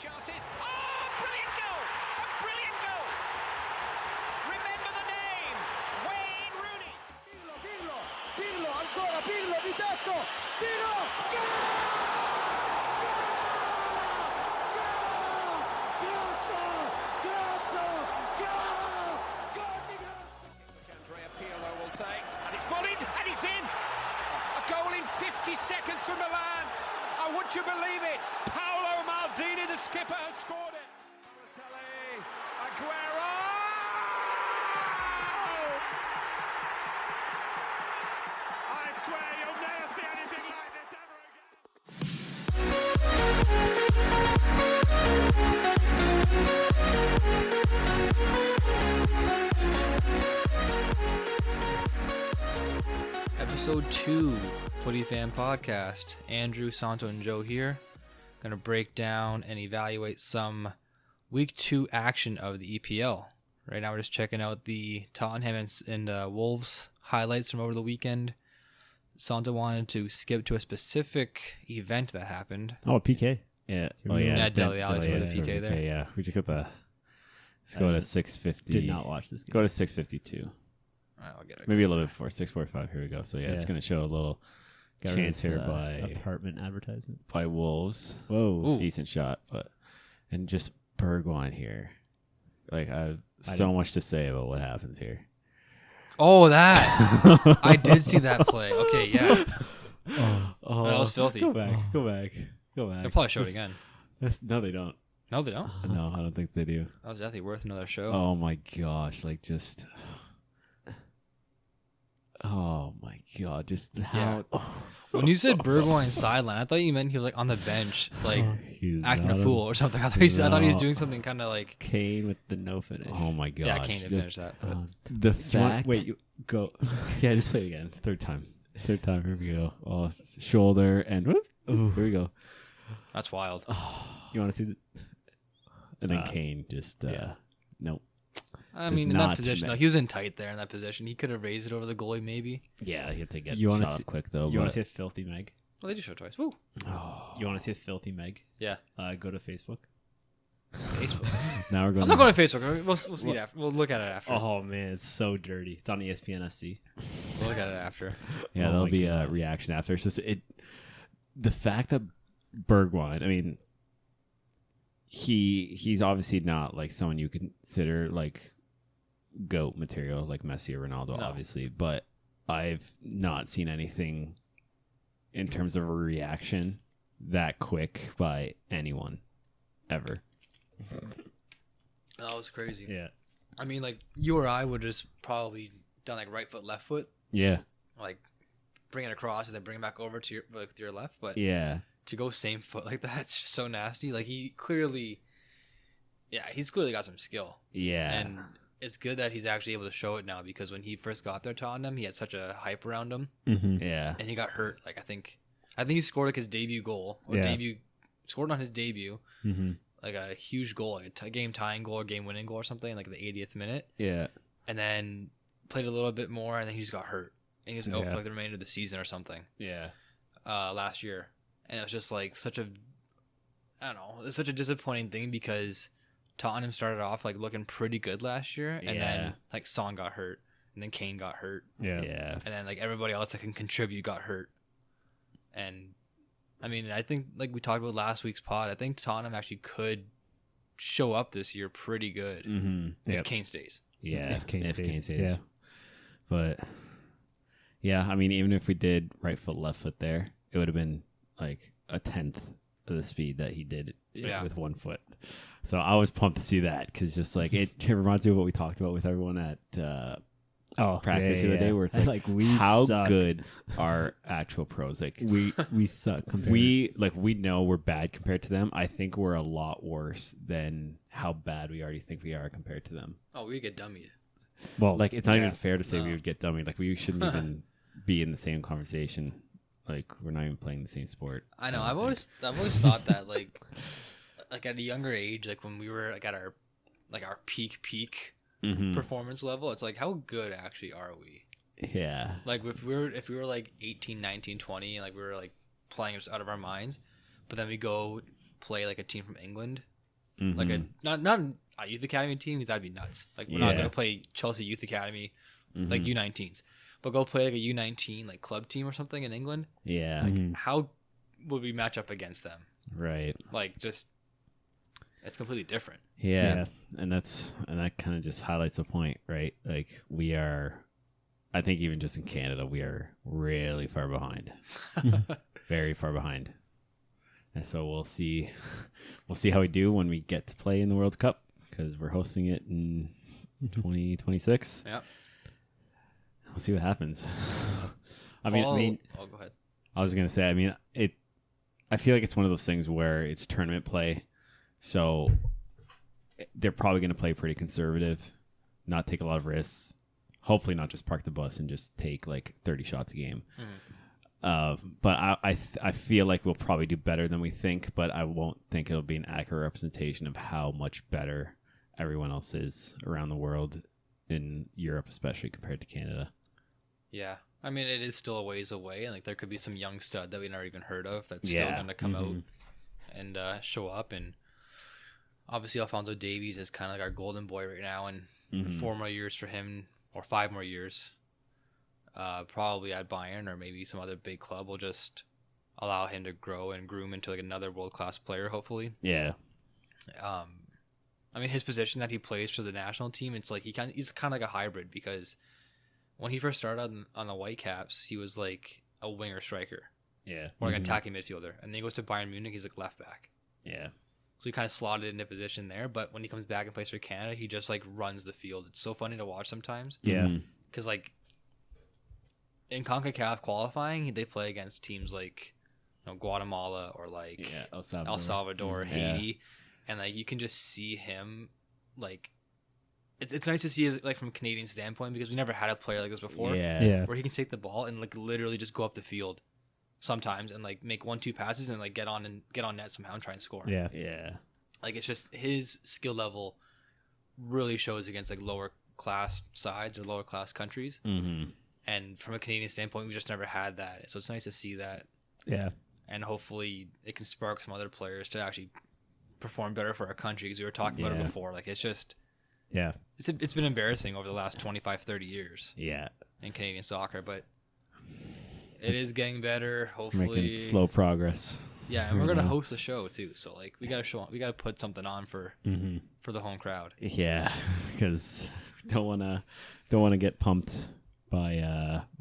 Chances. Oh, brilliant goal! A brilliant goal! Remember the name, Wayne Rooney. Pirlo, ancora Pirlo di tacco, tiro, Pirlo will take, and it's Foden, and it's in. A goal in 50 seconds from Milan. Oh, would you believe it? Paolo Maldini, the skipper, has scored it. Aguero! I swear you'll never see anything like this ever again. Episode 2, Footy Fan Podcast. Andrew, Santo, and Joe here. Going to break down and evaluate some Week 2 action of the EPL. Right now we're just checking out the Tottenham and Wolves highlights from over the weekend. Santo wanted to skip to a specific event that happened. Oh, PK. Yeah. Oh, yeah. Yeah, Dele Alli with the PK there. Okay, yeah. We just got the... Let's go to 6:50. Did not watch this game. Go to 6:52. All right, I'll get it. Maybe a little bit before 6:45. Here we go. So, yeah, it's going to show a little chance here by apartment advertisement. by Wolves. Whoa. Ooh. Decent shot. And just Bergwijn here. Like, I have so much to say about what happens here. Oh, that! I did see that play. Okay, yeah. Oh, That was filthy. Go back. They'll probably show it again. No, they don't. No, they don't. No, I don't think they do. That was definitely worth another show. Oh my gosh, like just oh my god, just how When you said Bergwijn sideline, I thought you meant he was like on the bench, like he's acting not a fool or something. I thought he was No. doing something kind of like Kane with the no finish. oh my gosh. yeah, Kane didn't finish just that. But the fact You go. yeah, just play it again. Third time. Here we go. Oh, shoulder and whoop. Ooh. Here we go. that's wild. You want to see the? And then Kane just nope. I does mean, in that not position, though, make- he was in tight there in that position. He could have raised it over the goalie, maybe. Yeah, you have to get You wanna shot see- up quick though. You want but- to see a filthy Meg? Well, they just showed twice. Woo. oh, You want to see a filthy Meg? Yeah. Go to Facebook. Facebook. now we're going I'm not going to Facebook. We'll see it after. We'll look at it after. Oh man, it's so dirty. It's on ESPN FC. We'll look at it after. Yeah, Oh there'll my be a God. reaction after. It's just the fact that Bergwijn, I mean, he's obviously not like someone you consider like GOAT material like Messi or Ronaldo, No. obviously, but I've not seen anything in terms of a reaction that quick by anyone ever. That was crazy. Yeah. I mean, like, you or I would just probably done like right foot, left foot, Yeah, like bring it across and then bring it back over to your left. But yeah, to go same foot like that, it's just so nasty. Like he's clearly got some skill. yeah. And it's good that he's actually able to show it now, because when he first got there, Tottenham, he had such a hype around him, Mm-hmm. Yeah, and he got hurt. Like I think he scored like his debut goal, or Yeah. scored on his debut, Mm-hmm. like a huge goal, like a game tying goal or game winning goal or something, like the 80th minute, yeah, and then played a little bit more, and then he just got hurt, and he was out Yeah. for like the remainder of the season or something yeah. last year, and it was just like it's such a disappointing thing, because Tottenham started off like looking pretty good last year, and Yeah. then like Son got hurt, and then Kane got hurt, Yeah. Yeah. and then like everybody else that can contribute got hurt. And I mean, I think like we talked about last week's pod, I think Tottenham actually could show up this year pretty good Mm-hmm. if Yep. Kane stays. Yeah, If Kane stays. Yeah. But yeah, I mean, even if we did right foot, left foot there, it would have been like a tenth of the speed that he did Yeah. with one foot. So I was pumped to see that, because just like it reminds me of what we talked about with everyone at practice the other day, where it's like, we how suck. good are actual pros? Like we suck compared. we know we're bad compared to them. I think we're a lot worse than how bad we already think we are compared to them. Oh, we get dummied. well, Like, it's not yeah. even fair to say No. we would get dummied. Like, we shouldn't even be in the same conversation. Like, we're not even playing the same sport. I know. don't I've think. always thought that like at a younger age, like when we were like at our peak Mhm. performance level, it's like, how good actually are we? Yeah. Like if we were like 18, 19, 20, and like we were like playing just out of our minds, but then we go play like a team from England, Mhm. like not a youth academy team, because that'd be nuts. Like we're not Yeah. going to play Chelsea youth academy like Mhm. U19s, but go play like a U19 like club team or something in England. Yeah. Mhm. How would we match up against them? Right. Like just it's completely different. Yeah. And that kind of just highlights the point, right? Like we are, I think even just in Canada, we are really far behind, very far behind. And so we'll see how we do when we get to play in the World Cup, because we're hosting it in 2026. Yeah. We'll see what happens. I Paul- mean, oh, go ahead. I was gonna say, I feel like it's one of those things where it's tournament play, so they're probably gonna play pretty conservative, not take a lot of risks. Hopefully, not just park the bus and just take like 30 shots a game. But I feel like we'll probably do better than we think, but I won't think it'll be an accurate representation of how much better everyone else is around the world, in Europe especially, compared to Canada. Yeah. I mean, it is still a ways away, and like there could be some young stud that we never even heard of that's still Yeah. going to come out and show up. And obviously, Alphonso Davies is kind of like our golden boy right now, and 4 more years for him, or 5 more years, probably at Bayern or maybe some other big club will just allow him to grow and groom into like another world class player, hopefully. Yeah. I mean, his position that he plays for the national team, it's like he's kind of like a hybrid, because when he first started on the Whitecaps, he was like a winger striker Yeah. or like an attacking midfielder, and then he goes to Bayern Munich, he's like left back. Yeah. So he kind of slotted into position there, but when he comes back and plays for Canada, he just like runs the field. It's so funny to watch sometimes, Yeah. because like in CONCACAF qualifying, they play against teams like Guatemala or like Yeah. El Salvador, Yeah. Haiti, and like you can just see him like it's nice to see his, like from a Canadian standpoint, because we never had a player like this before, Yeah. where he can take the ball and like literally just go up the field sometimes and like make 1-2 passes and like get on net somehow and try and score. Yeah. Yeah. Like it's just his skill level really shows against like lower class sides or lower class countries. Mm-hmm. And from a Canadian standpoint, we just never had that. So it's nice to see that. Yeah. And hopefully it can spark some other players to actually perform better for our country, because we were talking about it Yeah. before. Like it's just, Yeah. it's been embarrassing over the last 25, 30 years Yeah. in Canadian soccer, but it is getting better. Hopefully, Making slow progress. yeah. And we're gonna host the show too, so like we gotta put something on for the home crowd. Yeah, because don't wanna get pumped by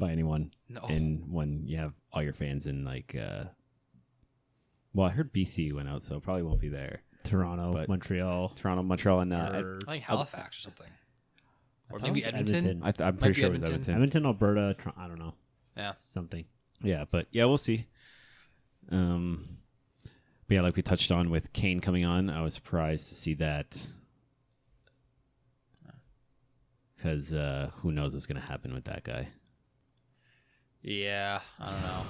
anyone. No. And when you have all your fans in like, well, I heard BC went out, so probably won't be there. Toronto, But- Montreal, Toronto, Montreal, and or I think Halifax or something, or thought it maybe was Edmonton. Edmonton. I'm Might pretty be sure it was Edmonton. Edmonton. Alberta. I don't know. Yeah. Something. Yeah, but yeah, we'll see. But yeah, like we touched on with Kane coming on, I was surprised to see that, because who knows what's going to happen with that guy. Yeah, I don't know.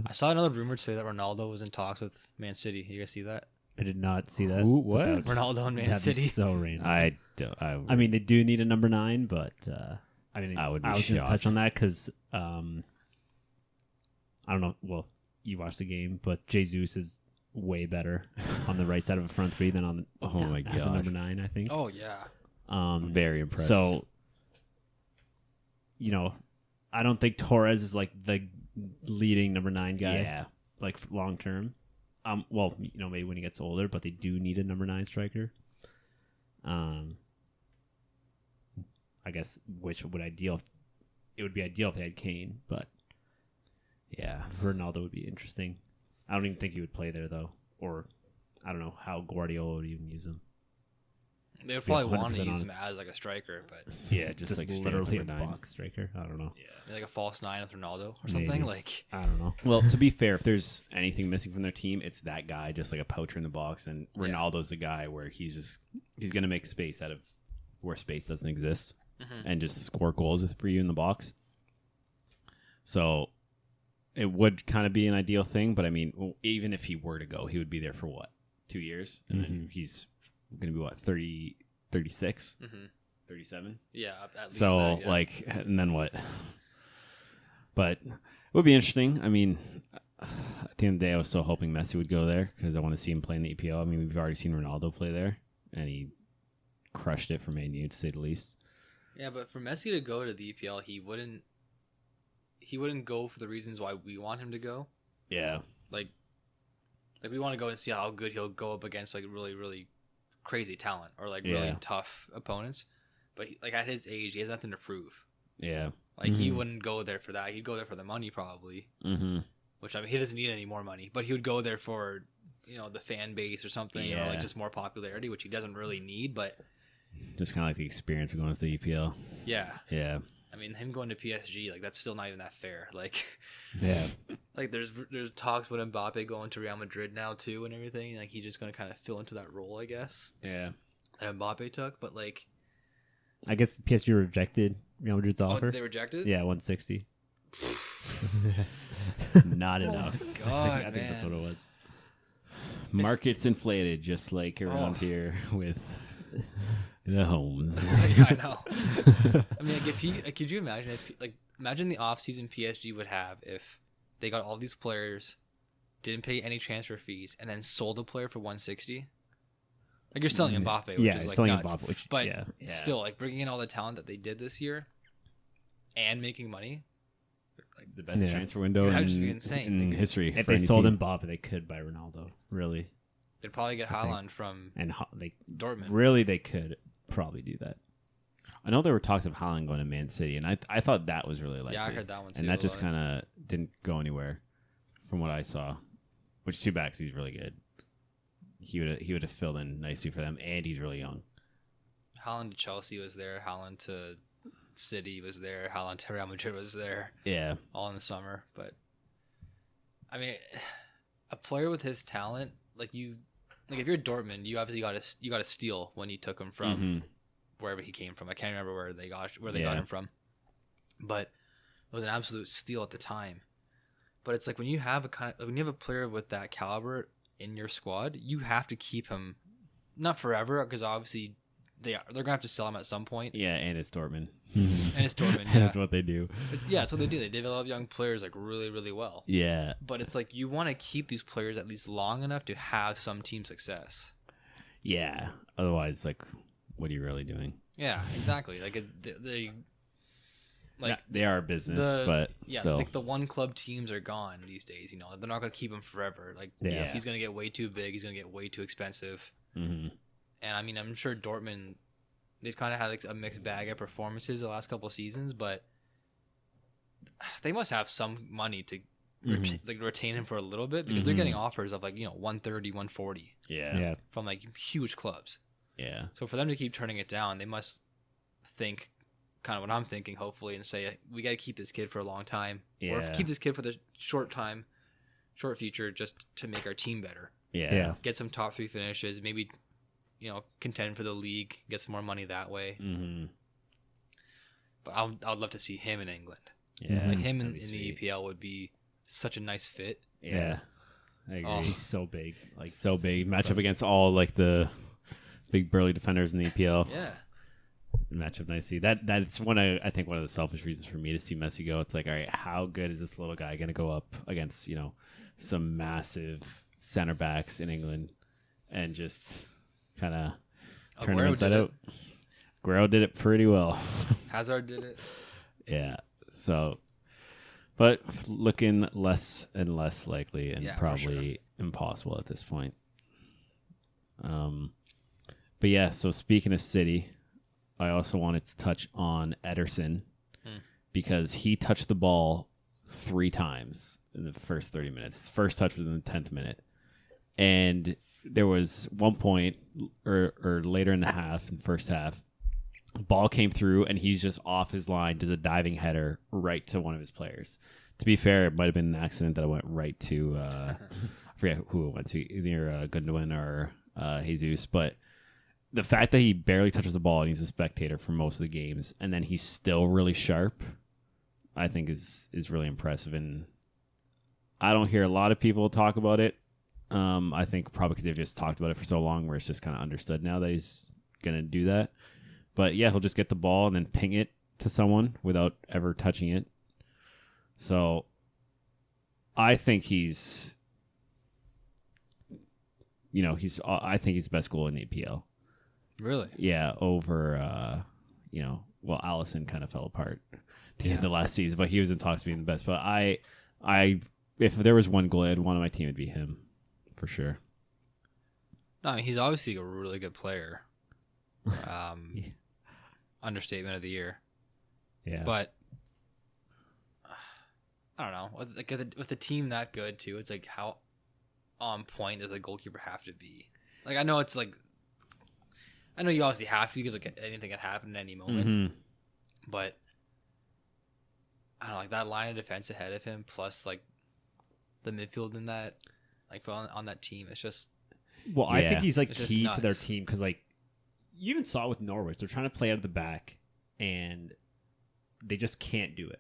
I saw another rumor today that Ronaldo was in talks with Man City. You guys see that? I did not see that. Who? but What? that would- Ronaldo and Man that'd be City. so random. I don't. I mean, they do need a number 9, but I mean, I would be was going to shocked. touch on that because I don't know. Well, you watched the game, but Jesus is way better on the right side of a front three than on the Oh my as a gosh. number 9. I think. Oh yeah. Very impressed. So, I don't think Torres is like the leading number 9 guy. yeah, Like long term. Well, maybe when he gets older, but they do need a number 9 striker. I guess which would ideal. It would be ideal if they had Kane, but yeah. Ronaldo would be interesting. I don't even think he would play there though, or I don't know how Guardiola would even use him. They would probably want to 100% use him honest. as like a striker, but Yeah, just like straight up literally a number 9. box striker. I don't know. like a false 9 with Ronaldo or something. Maybe. Like I don't know. Well, to be fair, if there's anything missing from their team, it's that guy, just like a poacher in the box. And Yeah. Ronaldo's the guy where he's going to make space out of where space doesn't exist and just score goals for you in the box. So it would kind of be an ideal thing. But I mean, even if he were to go, he would be there for what, 2 years? And then he's going to be what, 30, 36, 37? yeah, at least So that, yeah. like, and then what? But it would be interesting. I mean, At the end of the day, I was still hoping Messi would go there because I want to see him play in the EPL. I mean, we've already seen Ronaldo play there, and he crushed it for Man U, to say the least. Yeah, but for Messi to go to the EPL, he wouldn't go for the reasons why we want him to go. Yeah. Like we want to go and see how good he'll go up against like really, really crazy talent or like really tough opponents. But like at his age, he has nothing to prove. Yeah. Like he wouldn't go there for that. He'd go there for the money probably. Mm-hmm. Which I mean, he doesn't need any more money, but he would go there for the fan base or something, or like just more popularity, which he doesn't really need. But just kind of like the experience of going to the EPL. Yeah. Yeah. I mean, him going to PSG, like that's still not even that fair. Like, yeah. Like there's talks with Mbappe going to Real Madrid now too, and everything. Like he's just going to kind of fill into that role, I guess. Yeah. That Mbappe took, but like, I guess PSG rejected Real Madrid's offer. They rejected? Yeah, 160. Not enough. God, I think that's what it was. Markets inflated, just like around here with the homes. Yeah, I know. I mean, like could you imagine imagine the offseason PSG would have if they got all these players, didn't pay any transfer fees, and then sold a player for 160? Like you're selling Mbappe, which is like selling nuts. Mbappe, but still, like bringing in all the talent that they did this year and making money. Like the best transfer window in history. If they sold Mbappe, they could buy Ronaldo. Really, they'd probably get Haaland from Dortmund. Really, they could probably do that. I know there were talks of Haaland going to Man City, and I thought that was really likely. Yeah, I heard that one too. And that just kind of didn't go anywhere, from what I saw. Which is too bad because he's really good. He would have filled in nicely for them, and he's really young. Haaland to Chelsea was there. Haaland to City was there. Haaland to Real Madrid was there. Yeah, all in the summer. But I mean, a player with his talent, like if you're Dortmund, you obviously got to steal when you took him from wherever he came from. I can't remember where they got him from, but it was an absolute steal at the time. But it's like when you have a player with that caliber in your squad, you have to keep him, not forever, because obviously they're gonna have to sell him at some point. Yeah, and it's Dortmund. And it's Dortmund. And that's what they do. But yeah, that's what they do. They develop young players like really, really well. Yeah. But it's like you want to keep these players at least long enough to have some team success. Yeah. Otherwise, like, what are you really doing? Yeah, exactly. They are a business, but still. Like the one club teams are gone these days. They're not going to keep him forever. Like he's going to get way too big. He's going to get way too expensive. Mm-hmm. And I mean, I'm sure Dortmund, they've kind of had like a mixed bag of performances the last couple of seasons, but they must have some money to retain him for a little bit because they're getting offers of like 130, 140. Yeah. From like huge clubs. Yeah. So for them to keep turning it down, they must think kind of what I'm thinking, hopefully, and say we got to keep this kid for a long time, or keep this kid for the short future, just to make our team better. Yeah. Get some top 3 finishes, maybe contend for the league, get some more money that way. Mm-hmm. But I'd love to see him in England. Yeah, like him in the EPL would be such a nice fit. Yeah. I agree. Oh, he's so big, like so big. Match up against all like the big burly defenders in the EPL. Yeah. Match up nicely. That's I think one of the selfish reasons for me to see Messi go. It's like, all right, how good is this little guy going to go up against some massive center backs in England and just kind of turn them inside out? Aguero did it pretty well. Hazard did it. Yeah. So, but looking less and less likely, and probably impossible at this point. But yeah. So speaking of City, I also wanted to touch on Ederson because he touched the ball 3 times in the first 30 minutes. His first touch was in the 10th minute. And there was one point or later in the first half, ball came through and he's just off his line, does a diving header right to one of his players. To be fair, it might have been an accident that it went right to, I forget who it went to, either Gundogan or Jesus, but the fact that he barely touches the ball and he's a spectator for most of the games, and then he's still really sharp, I think is really impressive. And I don't hear a lot of people talk about it. I think probably because they've just talked about it for so long, where it's just kind of understood now that he's gonna do that. But yeah, he'll just get the ball and then ping it to someone without ever touching it. So I think he's I think he's the best goal in the EPL. Really? Yeah, over Allison kind of fell apart at the end of last season, but he was in talks to being the best. But I if there was one goal I'd want on my team, it'd be him for sure. No, I mean, he's obviously a really good player. Understatement of the year. Yeah, But I don't know. With the team that good too, it's like how on point does the goalkeeper have to be? Like I know it's like I know you obviously have to because like anything can happen at any moment. But I don't know, like that line of defense ahead of him, plus like the midfield in that, like on that team, it's just. Well, I think he's like It's just key to their nuts. team because like you even saw it with Norwich. They're trying to play out of the back, and they just can't do it.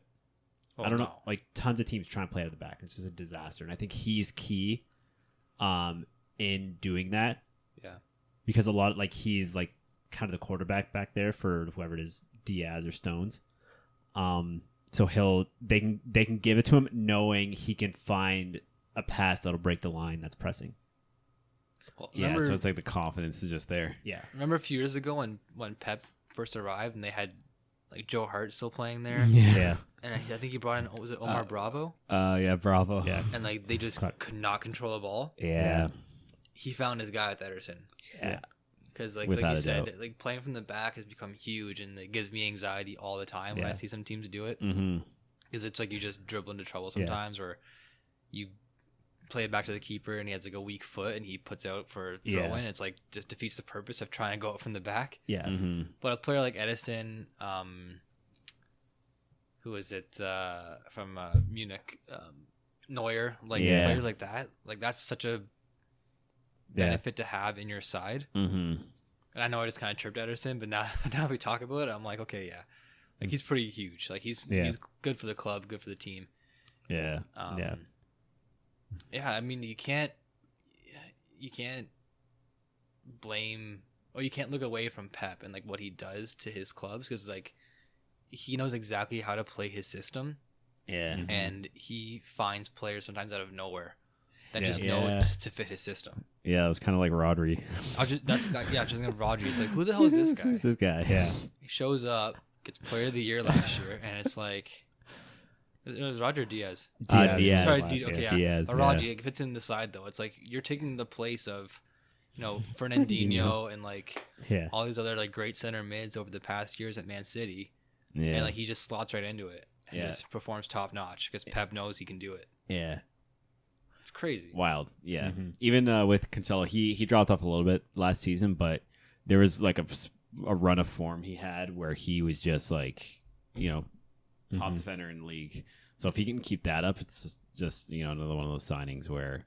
Oh, I don't know. no. Like tons of teams trying to play out of the back. It's just a disaster, and I think he's key, in doing that. Yeah. Because a lot like he's like kind of the quarterback back there for whoever it is, Diaz or Stones. So they can give it to him knowing he can find a pass that'll break the line that's pressing. Well, yeah. So it's like the confidence is just there. Yeah. remember a few years ago when Pep first arrived and they had like Joe Hart still playing there, Yeah. and I think he brought in was it Omar Bravo, Yeah, Bravo. Yeah. and like they just could not control the ball. Yeah. He found his guy with Ederson. Yeah. Because like Without you a said, doubt. like playing from the back has become huge, and it gives me anxiety all the time when I Yeah. see some teams do it. Mm-hmm. Because it's like you just dribble into trouble sometimes, or you play it back to the keeper and he has like a weak foot and he puts out for a throw in. It's like just defeats the purpose of trying to go out from the back. Yeah. Mm-hmm. But a player like Edison, who is it from Munich, Neuer, like players like that, like that's such a benefit to have in your side. Mm-hmm. And I know I just kind of tripped Ederson, but now we talk about it, I'm like, okay, yeah, like he's pretty huge. Like he's good for the club, good for the team. Yeah. Yeah, I mean, you can't blame, or you can't look away from Pep and like what he does to his clubs, because like he knows exactly how to play his system, Yeah. and he finds players sometimes out of nowhere that Yeah. just know to fit his system. Yeah, it was kind of like Rodri. Just gonna Rodri. It's like, who the hell is this guy? Who's this guy? Yeah. He shows up, gets Player of the Year last year, and it's like. It was Roger Diaz. Diaz. Sorry, last year. okay, yeah. Diaz. Rodri, it fits in the side though. It's like you're taking the place of, Fernandinho and like all these other like great center mids over the past years at Man City, Yeah. and like he just slots right into it and Yeah. just performs top notch because Pep knows he can do it. Yeah. It's crazy. Wild. Yeah. Mm-hmm. Even with Cancelo, he dropped off a little bit last season, but there was like a run of form he had where he was just like, top defender in the league. So if he can keep that up, it's just another one of those signings where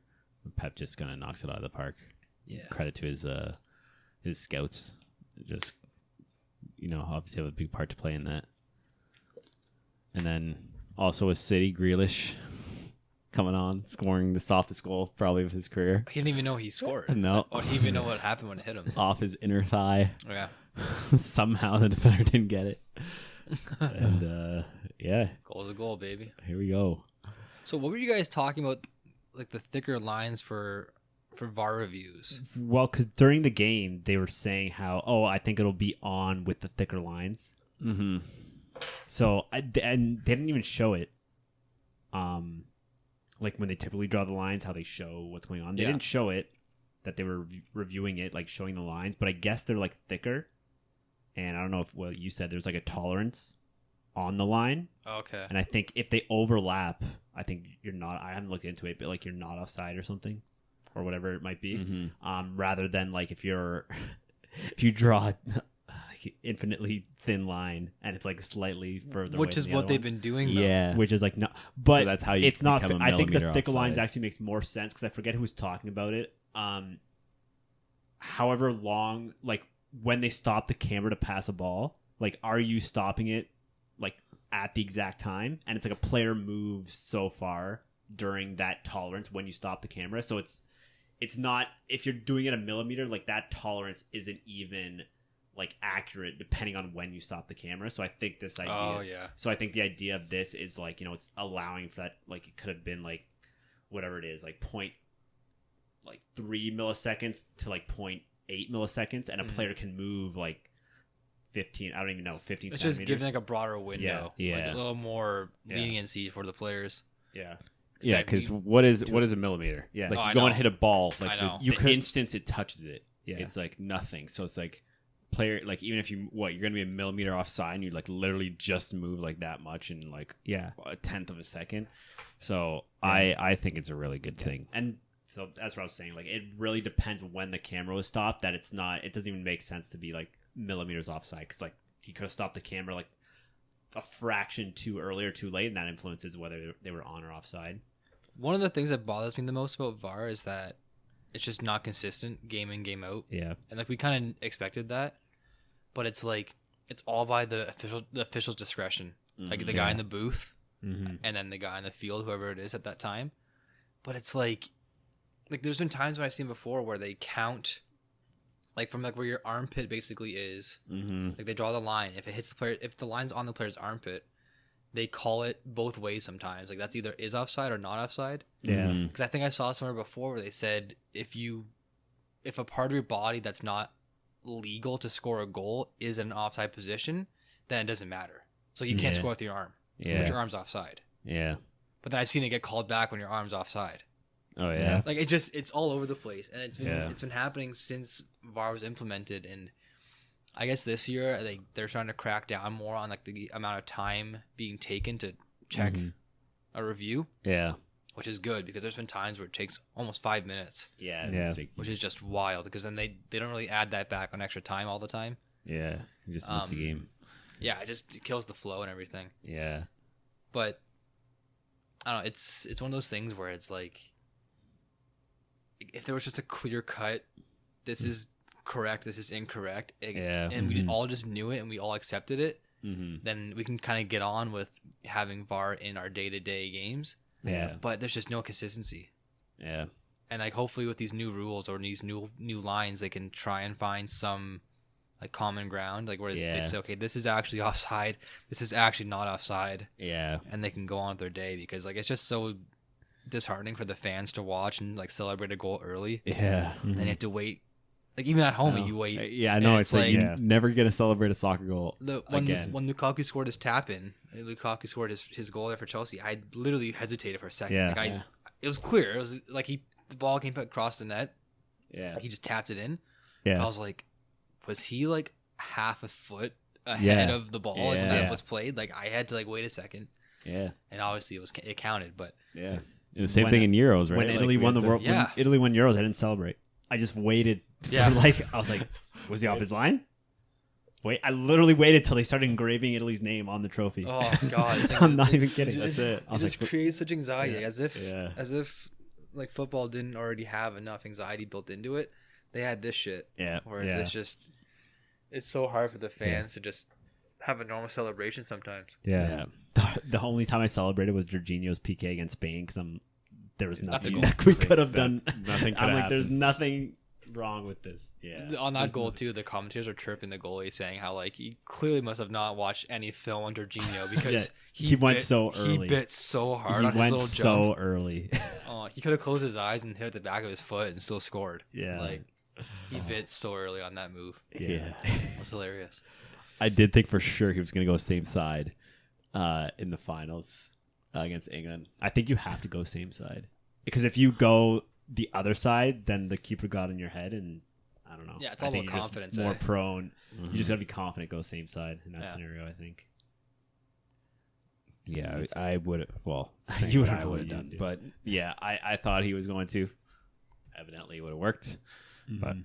Pep just kind of knocks it out of the park. Yeah. Credit to his scouts. Just obviously have a big part to play in that. And then also with City, Grealish coming on, scoring the softest goal probably of his career. He didn't even know he scored. No. Or he didn't even know what happened when it hit him. Off his inner thigh. Yeah. Somehow the defender didn't get it. And Goal's a goal, baby. here we go. So what were you guys talking about, like the thicker lines for VAR reviews? Well, because during the game they were saying how, I think it'll be on with the thicker lines. Mm-hmm. So and they didn't even show it. Like when they typically draw the lines, how they show what's going on. They didn't show it that they were reviewing it, like showing the lines. But I guess they're like thicker. And I don't know if what you said, there's like a tolerance on the line. Okay. And I think if they overlap, I think you're not. I haven't looked into it, but like you're not offside or something, or whatever it might be. Mm-hmm. Rather than like if you draw like infinitely thin line and it's like slightly further, Which away is from the what other they've one, been doing, though. Yeah. which is like no, but So that's how you it's not. become a I think the millimeter thicker lines offside. actually makes more sense because I forget who was talking about it. However long, like when they stop the camera to pass a ball, like are you stopping it like at the exact time? And it's like a player moves so far during that tolerance when you stop the camera. So it's not, if you're doing it a millimeter, like that tolerance isn't even like accurate depending on when you stop the camera. So I think this idea. Oh, yeah. So I think the idea of this is like, it's allowing for that, like it could have been like whatever it is, like like 3 milliseconds to like 0.8 milliseconds, and a player can move like 15. I don't even know 15. It's centimeters. just giving like a broader window, Yeah. like a little more Yeah. leniency for the players. Yeah. Yeah, because what is a millimeter? Yeah. Like Oh, I you go and know. hit a ball, like I know. the instant it touches it, Yeah. it's like nothing. So it's like player, like even if you're gonna be a millimeter offside, and you like literally just move like that much in like Yeah. a tenth of a second. So I think it's a really good thing. And so that's what I was saying. Like it really depends when the camera was stopped. That it's not. It doesn't even make sense to be like millimeters offside, because like he could have stopped the camera like a fraction too early or too late, and that influences whether they were on or offside. One of the things that bothers me the most about VAR is that it's just not consistent game in, game out. Yeah. And like we kind of expected that, but it's like it's all by the official's discretion. Like the guy in the booth, Mm-hmm. and then the guy in the field, whoever it is at that time. But it's like there's been times when I've seen before where they count, like from like where your armpit basically is. Mm-hmm. Like they draw the line. If it hits the player, if the line's on the player's armpit, they call it both ways sometimes. Like that's either is offside or not offside. Yeah. Because I think I saw somewhere before where they said if a part of your body that's not legal to score a goal is in an offside position, then it doesn't matter. So you can't Yeah. score with your arm. Yeah. But your arm's offside. Yeah. But then I've seen it get called back when your arm's offside. Oh yeah. Like it's all over the place, and it's Yeah. been happening since VAR was implemented. And I guess this year they're trying to crack down more on like the amount of time being taken to check a review, Yeah. which is good because there's been times where it takes almost 5 minutes, Yeah. Yeah. It's like, which is just wild because then they don't really add that back on extra time all the time. yeah. You just miss the game. Yeah, it kills the flow and everything. Yeah. But I don't know. It's one of those things where it's like if there was just a clear cut, this is correct, this is incorrect, and we all just knew it and we all accepted it, then we can kind of get on with having VAR in our day-to-day games. Yeah. But there's just no consistency. Yeah. And like hopefully with these new rules or these new lines, they can try and find some like common ground, like where they say, okay, this is actually offside, this is actually not offside, Yeah. and they can go on with their day, because like it's just so disheartening for the fans to watch and like celebrate a goal early. Yeah. And then you have to wait, like even at home you wait. Yeah, I know. and It's like like you never get to celebrate a soccer goal when again. when Lukaku scored his tap in, Lukaku scored his goal there for Chelsea, I literally hesitated for a second. Yeah. Like it was clear, it was like the ball came across the net, Yeah. he just tapped it in. Yeah. I was like, was he like half a foot ahead of the ball when that was played? Like I had to like wait a second, Yeah. and obviously it counted, but Yeah. And the same When- thing in Euros, right? When Like, Italy we won the had to- world, Yeah. when Italy won Euros, I didn't celebrate. I just waited. Yeah. For I was like, was he off his line? Wait, I literally waited till they started engraving Italy's name on the trophy. oh god, it's like, I'm not even it's- kidding. That's it. I It was just like, creates such anxiety, Yeah. as if like football didn't already have enough anxiety built into it. They had this shit. Yeah. Whereas Yeah. it's so hard for the fans to just have a normal celebration sometimes. yeah. The only time I celebrated was Jorginho's PK against Spain, because there was That's a nothing goal. that we could have done. Nothing could I'm have like, there's happened. nothing wrong with this. Yeah. On that goal too, the commentators are chirping the goalie, saying how like he clearly must have not watched any film on Jorginho because Yeah, he went so He early. bit so hard He on his went little so jump. early. He could have closed his eyes and hit the back of his foot and still scored. Yeah. Like he bit so early on that move. Yeah. It was hilarious. I did think for sure he was going to go same side in the finals against England. I think you have to go same side, because if you go the other side, then the keeper got in your head, and I don't know. Yeah, it's I all think about you're just confidence, More eh? prone. You just gotta be confident. Go same side in that scenario. I think. Yeah, I would. Well, You would've I done would what have you done, did. but yeah, I thought he was going to. Evidently, it would have worked. But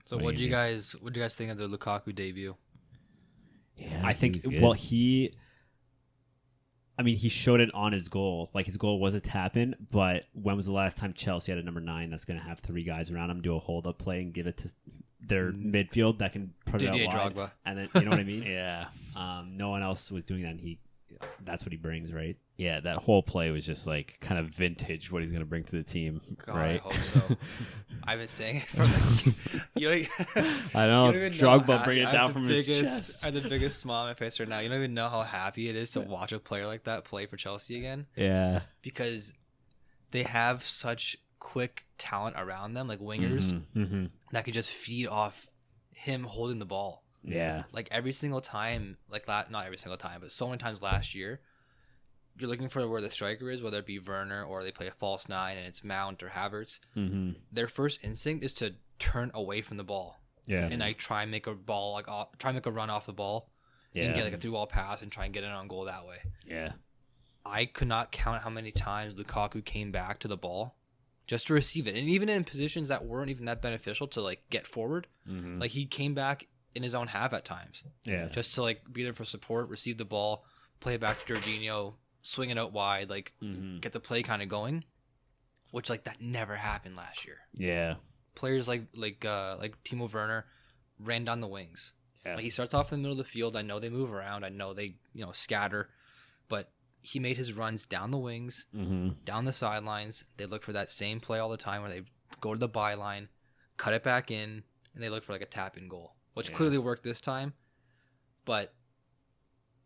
So What what do do you you guys think of the Lukaku debut? yeah, I think. he was good. Well, I mean, he showed it on his goal. Like his goal was a tap in, but when was the last time Chelsea had a number 9 that's going to have 3 guys around him, do a hold up play and give it to their midfield that can put it Didier out wide? Drogba. And then you know what I mean? yeah, No one else was doing that. And that's what he brings, right? yeah, that whole play was just like kind of vintage. What he's going to bring to the team, God, right? I hope so. I've been saying it from like, you know, I know, you don't even Drogba how bringing it I have down the from his biggest, chest. I have the biggest smile on my face right now. You don't even know how happy it is to watch a player like that play for Chelsea again, Yeah, because they have such quick talent around them, like wingers, that could just feed off him holding the ball. Yeah. Like every single time, like not every single time, but so many times last year, you're looking for where the striker is, whether it be Werner or they play a false 9 and it's Mount or Havertz. Their first instinct is to turn away from the ball. Yeah. And like try and make a ball, like try and make a run off the ball. Yeah. And get like a through ball pass and try and get it on goal that way. Yeah. I could not count how many times Lukaku came back to the ball just to receive it. And even in positions that weren't even that beneficial to like get forward, like he came back in his own half at times. Yeah. Just to like be there for support, receive the ball, play it back to Jorginho, swing it out wide, like get the play kind of going, which like that never happened last year. Yeah. Players like Timo Werner ran down the wings. Yeah. Like he starts off in the middle of the field. I know they move around. I know they scatter, but he made his runs down the wings, down the sidelines. They look for that same play all the time where they go to the byline, cut it back in, and they look for like a tap-in goal, which clearly worked this time. But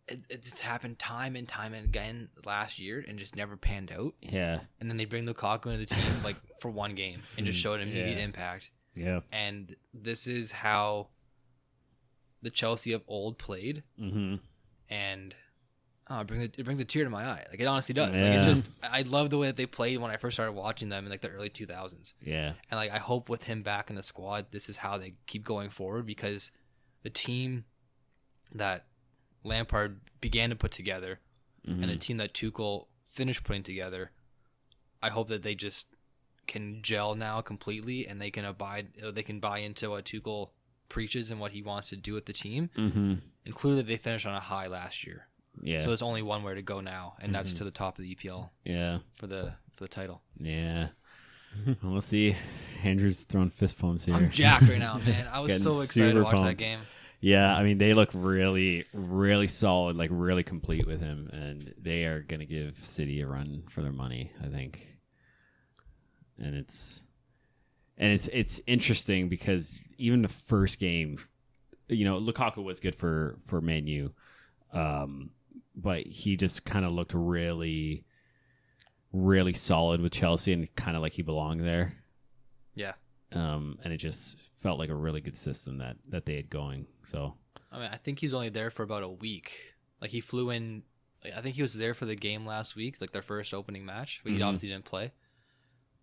it's happened time and time and again last year and just never panned out. Yeah. And then they bring Lukaku into the team like for one game and just showed immediate impact. Yeah. And this is how the Chelsea of old played. And it brings a tear to my eye. Like it honestly does. Yeah. Like it's just I love the way that they played when I first started watching them in like the early 2000s. Yeah. And like I hope with him back in the squad, this is how they keep going forward, because the team that Lampard began to put together and the team that Tuchel finished putting together, I hope that they just can gel now completely and they can buy into what Tuchel preaches and what he wants to do with the team. And clearly they finished on a high last year. Yeah. So there's only one way to go now, and that's to the top of the EPL Yeah. for the title. Yeah. Well, we'll see. Andrew's throwing fist pumps here. I'm jacked right now, man. I was Getting so excited to super watch that pumped. game. Yeah, I mean, they look really, really solid, like really complete with him, and they are going to give City a run for their money, I think. And it's interesting because even the first game, Lukaku was good for Man U, but he just kind of looked really, really solid with Chelsea and kind of like he belonged there. Yeah. And it just felt like a really good system that they had going. So I mean, I think he's only there for about a week. Like he flew in. Like, I think he was there for the game last week, like their first opening match, but he obviously didn't play.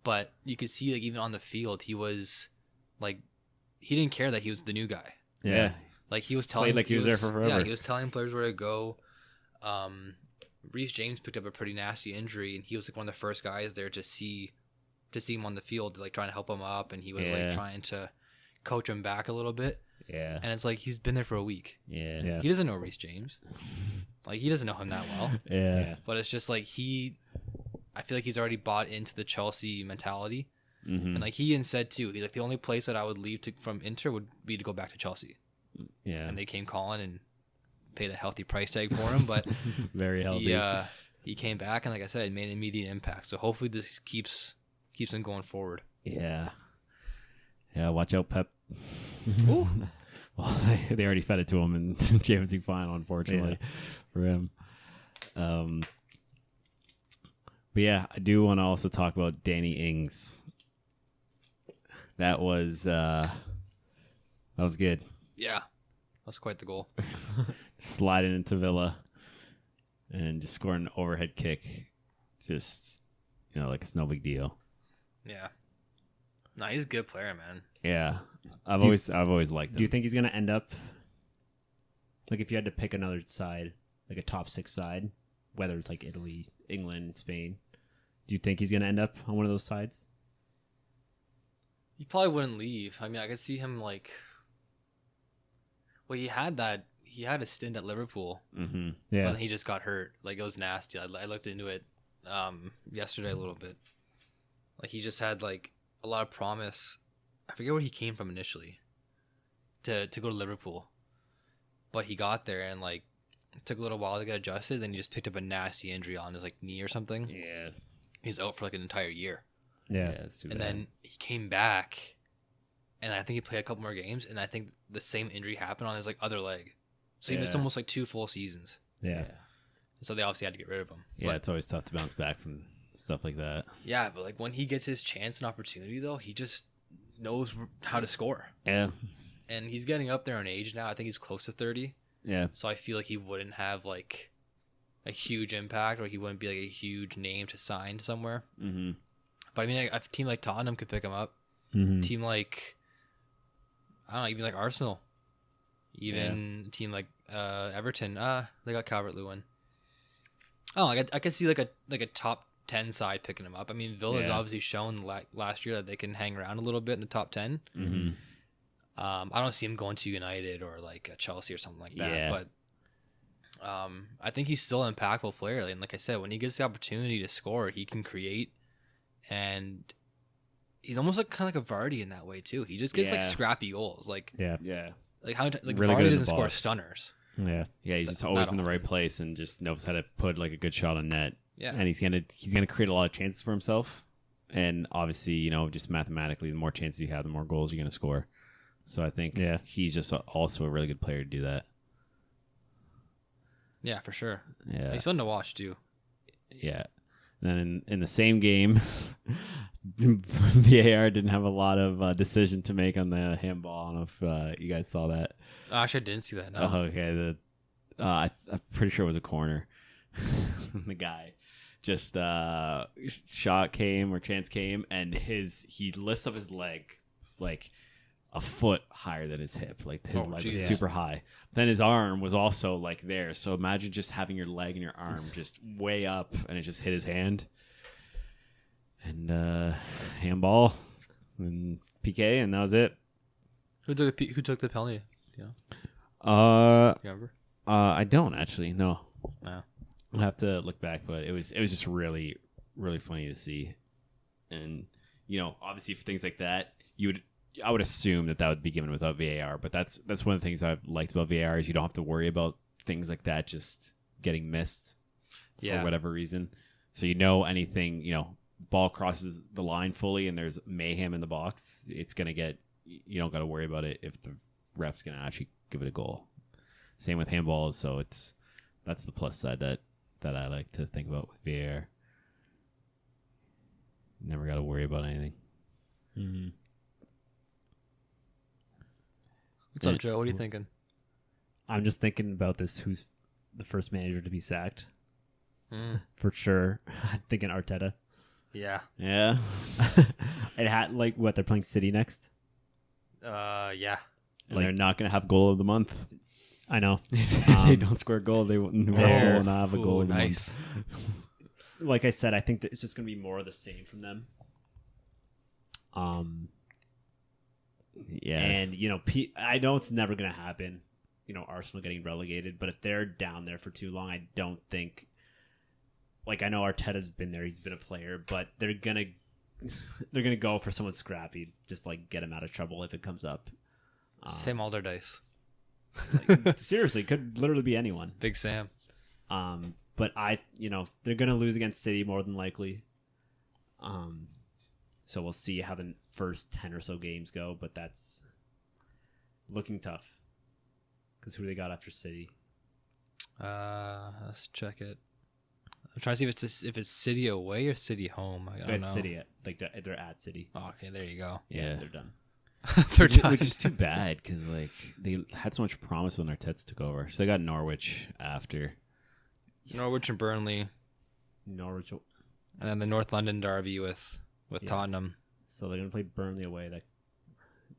But you could see, like even on the field, he was like, he didn't care that he was the new guy. yeah. Like he was telling, Played like he was there for forever. Yeah, he was telling players where to go. Reece James picked up a pretty nasty injury, and he was like one of the first guys there to see him on the field, like trying to help him up, and he was like trying to coach him back a little bit. Yeah. And it's like he's been there for a week. Yeah. He doesn't know Reece James. Like he doesn't know him that well. Yeah. But it's just like I feel like he's already bought into the Chelsea mentality. And like he even said too, he's like, the only place that I would leave from Inter would be to go back to Chelsea. Yeah. And they came calling and paid a healthy price tag for him, but Very healthy. he came back and like I said, made an immediate impact. So hopefully this keeps him going forward. Yeah. Yeah, watch out, Pep. Ooh. Well, they already fed it to him in the Champions League final, unfortunately, for him. But yeah, I do want to also talk about Danny Ings. That was good. Yeah. That's quite the goal. Sliding into Villa and just scoring an overhead kick. Just, like it's no big deal. Yeah. No, he's a good player, man. Yeah. I've always liked him. Do you think he's going to end up, like if you had to pick another side, like a top 6 side, whether it's like Italy, England, Spain, do you think he's going to end up on one of those sides? He probably wouldn't leave. I mean, I could see him like, well, he had a stint at Liverpool, Mm-hmm. Yeah. but then he just got hurt. Like it was nasty. I looked into it yesterday a little bit. Like he just had like a lot of promise. I forget where he came from initially to go to Liverpool, but he got there and like it took a little while to get adjusted. Then he just picked up a nasty injury on his like knee or something. Yeah. He's out for like an entire year. Yeah. It's too And bad. then he came back, and I think he played a couple more games, and I think the same injury happened on his like other leg, so he missed Yeah. almost like 2 full seasons. Yeah. So they obviously had to get rid of him. Yeah, But it's always tough to bounce back from stuff like that. Yeah, but like when he gets his chance and opportunity, though, he just knows how to score. Yeah. And he's getting up there in age now. I think he's close to 30. Yeah. So I feel like he wouldn't have like a huge impact, or he wouldn't be like a huge name to sign somewhere. Mm-hmm. But I mean, like, a team like Tottenham could pick him up. Mm-hmm. Team like, I don't know, even like Arsenal. Even a team like Everton. They got Calvert-Lewin. Oh, I could see like a top 10 side picking him up. I mean, Villa's obviously shown last year that they can hang around a little bit in the top 10. Mm-hmm. I don't see him going to United or like a Chelsea or something like that. Yeah. But I think he's still an impactful player. And like I said, when he gets the opportunity to score, he can create. And he's almost like kind of like a Vardy in that way too. He just gets like scrappy goals. Like Yeah. like how like Really good Vardy in the doesn't score box. stunners. Yeah. Yeah, he's just Not always in the often. right place and just knows how to put like a good shot on net. Yeah. And he's gonna create a lot of chances for himself. And obviously, you know, just mathematically, the more chances you have, the more goals you're gonna score. So I think he's just also a really good player to do that. Yeah, for sure. Yeah. He's fun to watch too. Yeah. And then in the same game, VAR didn't have a lot of decision to make on the handball. I don't know if you guys saw that. Actually, I didn't see that. No. Oh, okay. I'm pretty sure it was a corner. The guy just shot came or chance came, and he lifts up his leg like a foot higher than his hip. Like his leg was super high. Then his arm was also like there. So imagine just having your leg and your arm just way up, and it just hit his hand. And handball and PK, and that was it. Who took the penalty? Do you know? You remember? I don't actually. No. No. I'll have to look back, but it was just really, really funny to see. And you know, obviously for things like that, I would assume that would be given without VAR. But that's one of the things I've liked about VAR is you don't have to worry about things like that just getting missed for whatever reason. So you know anything, you know, ball crosses the line fully and there's mayhem in the box, it's gonna get. You don't got to worry about it if the ref's gonna actually give it a goal. Same with handballs. So that's the plus side that I like to think about with VAR. Never got to worry about anything. Mm-hmm. What's up, Joe? What are you thinking? I'm just thinking about this. Who's the first manager to be sacked? For sure. I'm thinking Arteta. Yeah. Yeah. It had like what they're playing City next. Yeah. And they're not going to have goal of the month. I know. If they don't score a goal, they will not have a goal of the month. Like I said, I think that it's just going to be more of the same from them. Yeah. And, you know, I know it's never going to happen, you know, Arsenal getting relegated, but if they're down there for too long, I don't think, like, I know Arteta's been there, he's been a player, but they're going to go for someone scrappy, just, like, get him out of trouble if it comes up. Sam Allardyce. Like, seriously, could literally be anyone. Big Sam. But you know, they're going to lose against City more than likely. So we'll see how the first 10 or so games go, but that's looking tough. Because who do they got after City? Let's check it. I'm trying to see if it's City away or City home. I don't know. City, like they're at City. Oh, okay, there you go. Yeah. They're done. Third time. Which is too bad because like they had so much promise when Arteta took over. So they got Norwich after. Norwich and Burnley, Norwich. and then the North London derby with Tottenham. So they're going to play Burnley away. That,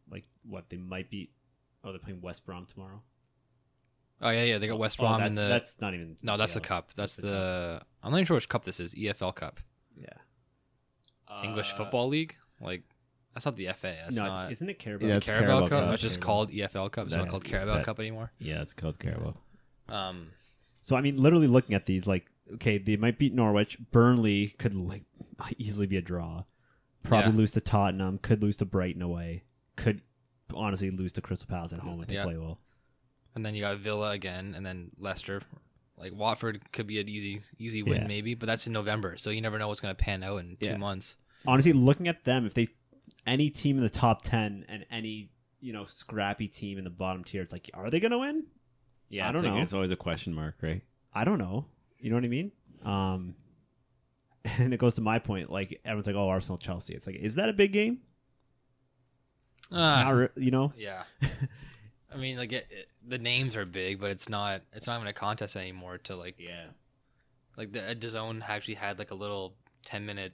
like, what, they might beat... Oh, they're playing West Brom tomorrow? Oh yeah, they got West Brom in the. That's not even... No, that's the cup. That's the. I'm not even sure which cup this is. EFL Cup. Yeah. English Football League. Like, that's not the FA. That's not. Isn't it Carabao? Yeah, it's Carabao Carabao Cup. Cup. It's just called EFL Cup. It's not called Carabao Cup anymore. Yeah, it's called Carabao. So, I mean, literally looking at these, like, okay, they might beat Norwich. Burnley could, like, easily be a draw. Probably lose to Tottenham. Could lose to Brighton away. Could, honestly, lose to Crystal Palace at home if they play well. And then you got Villa again, and then Leicester. Like, Watford could be an easy win, maybe, but that's in November, so you never know what's going to pan out in 2 months. Honestly, looking at them, if they... Any team in the top 10 and any, you know, scrappy team in the bottom tier, it's like, are they going to win? Yeah, I don't know. It's always a question mark, right? I don't know. You know what I mean? And it goes to my point. Like everyone's like, "Oh, Arsenal, Chelsea." It's like, is that a big game? You know? Yeah. I mean, like the names are big, but it's not even a contest anymore. To like, like the DAZN actually had like a little 10-minute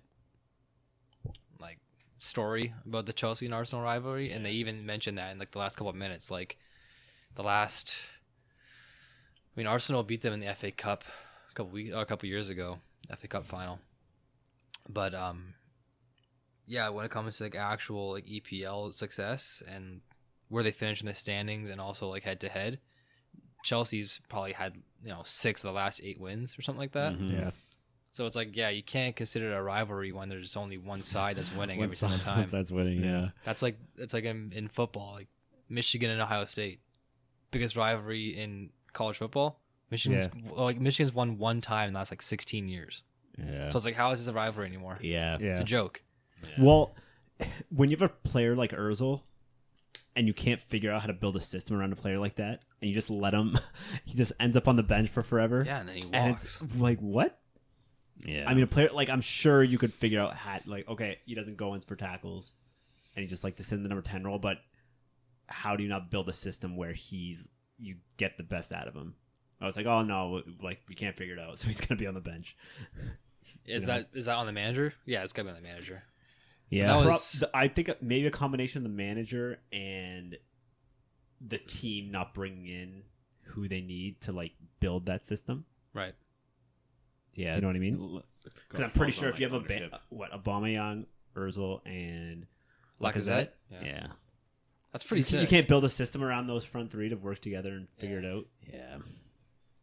like story about the Chelsea and Arsenal rivalry, and they even mentioned that in like the last couple of minutes. Like Arsenal beat them in the FA Cup a couple years ago, FA Cup final. But yeah, when it comes to like actual like EPL success and where they finish in the standings and also like head to head, Chelsea's probably had 6 of the last 8 wins or something like that. Mm-hmm. Yeah. So it's like, yeah, you can't consider it a rivalry when there's only one side that's winning every single time. That's winning. Yeah. That's like in football, like Michigan and Ohio State, biggest rivalry in college football. Michigan's won one time in the last like 16 years. Yeah. So it's like, how is this a rivalry anymore? Yeah. It's a joke. Yeah. Well, when you have a player like Ozil, and you can't figure out how to build a system around a player like that, and you just let him, he just ends up on the bench for forever. Yeah, and then he walks. And it's like, what? Yeah. I mean, a player like I'm sure you could figure out okay, he doesn't go in for tackles, and he just like to sit in the number 10 role. But how do you not build a system where you get the best out of him? I was like, oh no, like we can't figure it out, so he's gonna be on the bench. Is that on the manager? Yeah, it's gotta be on the manager. Yeah. That was- I think maybe a combination of the manager and the team not bringing in who they need to like build that system. Right. Yeah. You know what I mean? Because I'm pretty sure if you have Aubameyang, Ozil, and Lacazette? Yeah. That's pretty sick. you can't build a system around those front three to work together and figure it out. Yeah.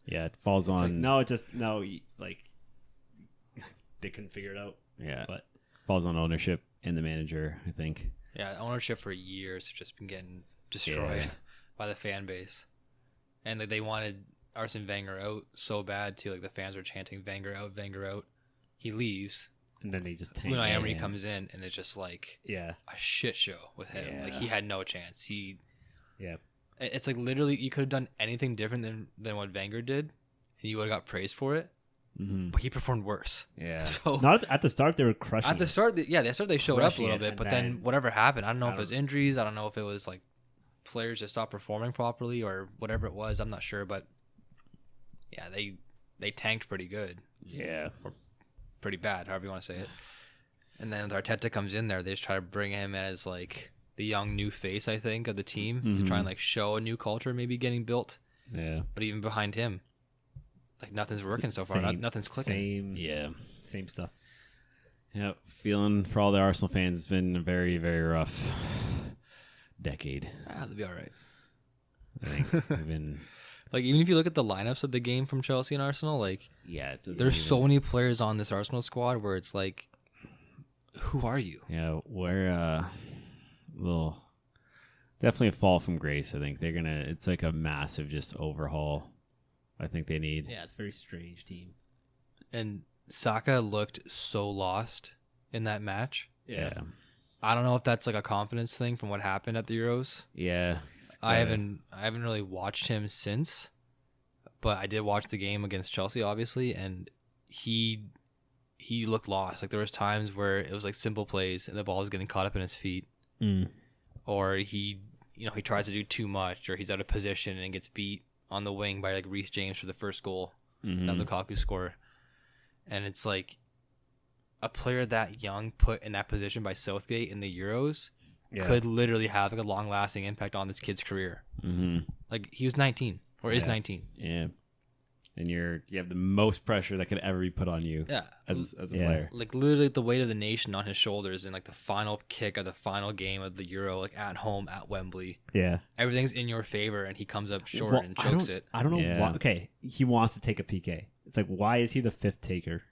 Yeah. It falls It's on. like they couldn't figure it out. Yeah. But Falls on ownership and the manager, I think. Yeah, ownership for years has just been getting destroyed by the fan base. And they wanted Arsene Wenger out so bad, too. Like, the fans were chanting, Wenger out, Wenger out. He leaves. and then they just tank. Unai Emery comes in, and it's just like Yeah. a shit show with him. Yeah. Like, he had no chance. Yeah. It's like literally you could have done anything different than what Wenger did, and you would have got praised for it. Mm-hmm. But he performed worse. Yeah. So Not at the start they were crushing. at the start, they showed up a Crushing little it, bit, and but then then- whatever happened, I don't know if it was injuries. I don't know if it was like players just stopped performing properly or whatever it was. I'm not sure, but yeah, they tanked pretty good, Yeah. pretty bad, however you want to say it. And then Arteta comes in there. They just try to bring him as like the young new face, I think, of the team to try and like show a new culture maybe getting built. Yeah. But even behind him, like nothing's working so far. Nothing's clicking. Same stuff. Yeah. Feeling for all the Arsenal fans, it's been a very, very rough decade. They'll be all right. I think they've been. Like, even if you look at the lineups of the game from Chelsea and Arsenal, like, Yeah. It doesn't there's even- so many players on this Arsenal squad where it's like, who are you? Yeah, we're definitely a fall from grace. I think it's like a massive just overhaul. I think they need. Yeah, it's a very strange team. And Saka looked so lost in that match. Yeah. I don't know if that's like a confidence thing from what happened at the Euros. Yeah. I haven't really watched him since, but I did watch the game against Chelsea, obviously, and he looked lost. Like there was times where it was like simple plays and the ball was getting caught up in his feet, or he tries to do too much, or he's out of position and gets beat on the wing by like Reece James for the first goal that Lukaku scored. And it's like a player that young put in that position by Southgate in the Euros could literally have like a long lasting impact on this kid's career. Mm-hmm. Like he was 19 or is 19. Yeah. And you have the most pressure that could ever be put on you. Yeah. As a player. Like literally the weight of the nation on his shoulders in like the final kick of the final game of the Euro, like at home at Wembley. Yeah. Everything's in your favor and he comes up short and chokes it. I don't know Yeah. why. Okay, he wants to take a PK. It's like, why is he the fifth taker?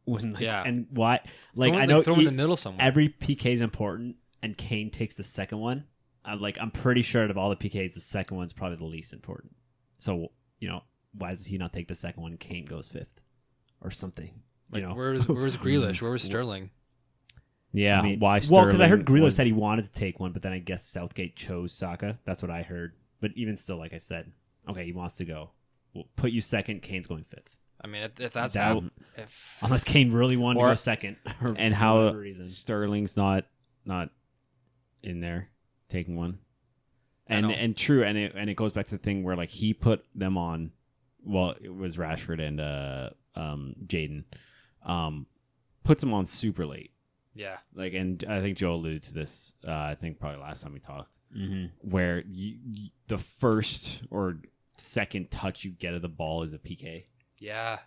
And why? Like, I know throw him in the middle somewhere. every PK is important, and Kane takes the second one. I'm pretty sure out of all the PKs, the second one's probably the least important. So, why does he not take the second one? Kane goes fifth, or something. Like, where's Grealish? Where was Sterling? Yeah. I mean, why well, Sterling? because I heard Grealish said he wanted to take one, but then I guess Southgate chose Saka. That's what I heard. But even still, like I said, okay, he wants to go. We'll put you second. Kane's going fifth. I mean, if that's That- if Unless Kane really wanted to Or- go second. Or And for how whatever reason. Sterling's not in there taking one. I know. And true, and it goes back to the thing where like he put them on. Well, it was Rashford and Jaden. Puts them on super late. yeah, Like, and I think Joe alluded to this. I think probably last time we talked, Mm-hmm. where the first or second touch you get of the ball is a PK. yeah.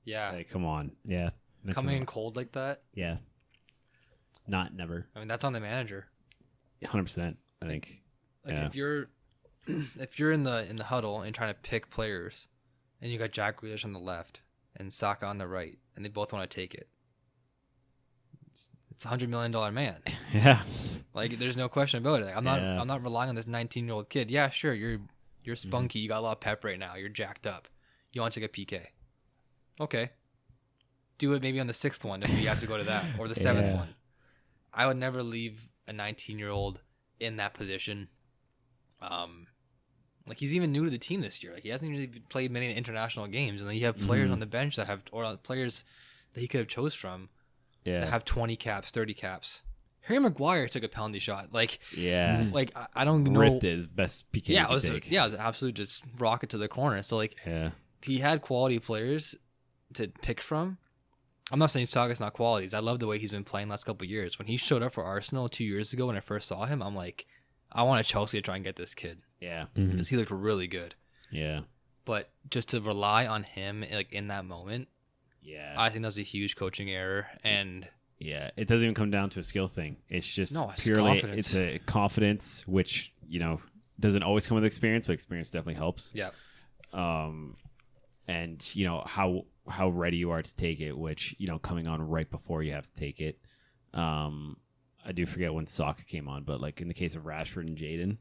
Like, come on. Yeah. Coming in cold like that. Yeah. Not never. I mean, that's on the manager. 100%. I think. Like Yeah. if you're in the huddle and trying to pick players, and you got Jack Grealish on the left and Saka on the right, and they both want to take it, it's $100 million man. Yeah. Like there's no question about it. Like, I'm Yeah. not relying on this 19-year-old kid. Yeah, sure, you're spunky. You got a lot of pep right now. You're jacked up. You want to take a PK? Okay, do it maybe on the 6th one if you have to go to that, or the 7th Yeah. one. I would never leave a 19-year-old in that position. Like he's even new to the team this year. Like he hasn't really played many international games, and then you have players on the bench that have, or players that he could have chose from that Yeah. have 20 caps, 30 caps. Harry Maguire took a penalty shot. Like, Yeah. like I don't know. Ripped it his best PK. Yeah, you it could was take. it was an absolute just rocket to the corner. So like Yeah. he had quality players to pick from. I'm not saying Saka's not qualities. I love the way he's been playing the last couple of years. When he showed up for Arsenal 2 years ago, when I first saw him, I'm like, I want Chelsea to try and get this kid Yeah. because he looked really good. Yeah. But just to rely on him like in that moment, Yeah. I think that was a huge coaching error. And Yeah, it doesn't even come down to a skill thing. It's just No, it's purely confidence. it's a confidence, which doesn't always come with experience, but experience definitely helps. yeah, And how ready you are to take it, which coming on right before you have to take it. I do forget when Saka came on, but like in the case of Rashford and Jaden,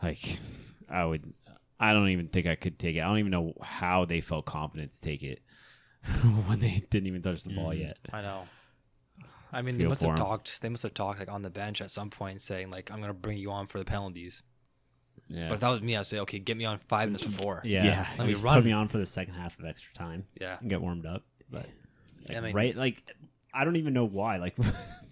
like I don't even think I could take it. I don't even know how they felt confident to take it when they didn't even touch the ball yet. I know. I mean, they Feel must for have him. talked. They must have talked like on the bench at some point, saying like, "I'm gonna bring you on for the penalties." Yeah. But if that was me, I'd say, "Okay, get me on 5 minutes before." Yeah. Yeah. Let me Just run. Put me on for the second half of extra time Yeah. and get warmed up. But I mean- right, like I don't even know why. Like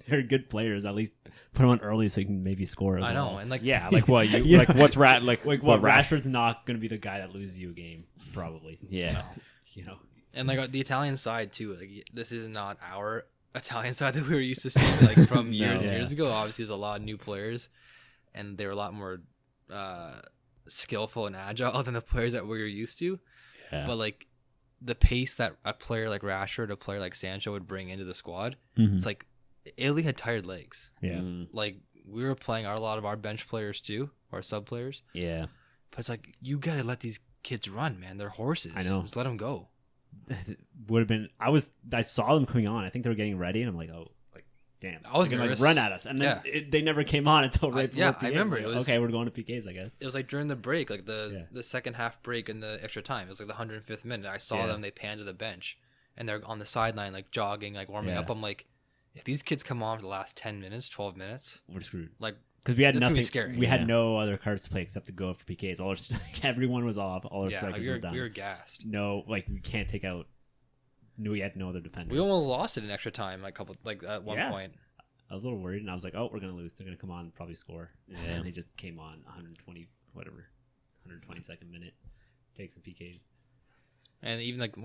they're good players. At least put them on early so you can maybe score. As I know, well. and like Yeah, like what you Yeah. like what's Like what what Rashford's not going to be the guy that loses you a game, probably. Yeah. And like the Italian side too. Like this is not our Italian side that we were used to seeing like from years and Yeah. years ago. Obviously, there's a lot of new players, and they're a lot more skillful and agile than the players that we were used to. Yeah. But like the pace that a player like Rashford, a player like Sancho would bring into the squad, Mhm. it's like Italy had tired legs. Yeah. Mm, Like we were playing a lot of our bench players too, or sub players. yeah. But it's like you gotta let these kids run, man. They're horses. I know. Just let them go. Would have been. I saw them coming on. I think they were getting ready, and I'm like, oh, like damn. I was they're gonna nervous. like run at us, and then they never came on until right before. yeah, PK. I remember Like, it was- okay. We're going to PKs, I guess. It was like during the break, like Yeah. the second half break and the extra time. It was like the 105th minute. I saw Yeah. them. They panned to the bench, and they're on the sideline, like jogging, like warming Yeah. up. I'm like, if these kids come on for the last 10 minutes, 12 minutes, We're screwed. like Because we had That's gonna be nothing. scary. We Yeah. had no other cards to play except to go for PKs. All our, everyone was off. All our yeah, strikers we were were, done. we were gassed. No, like we can't take out. No, we had no other defenders. We almost lost it in extra time, like at one Yeah. point. I was a little worried, and I was like, "Oh, we're gonna lose. They're gonna come on and probably score." And they just came on 122nd minute, take some PKs. And even like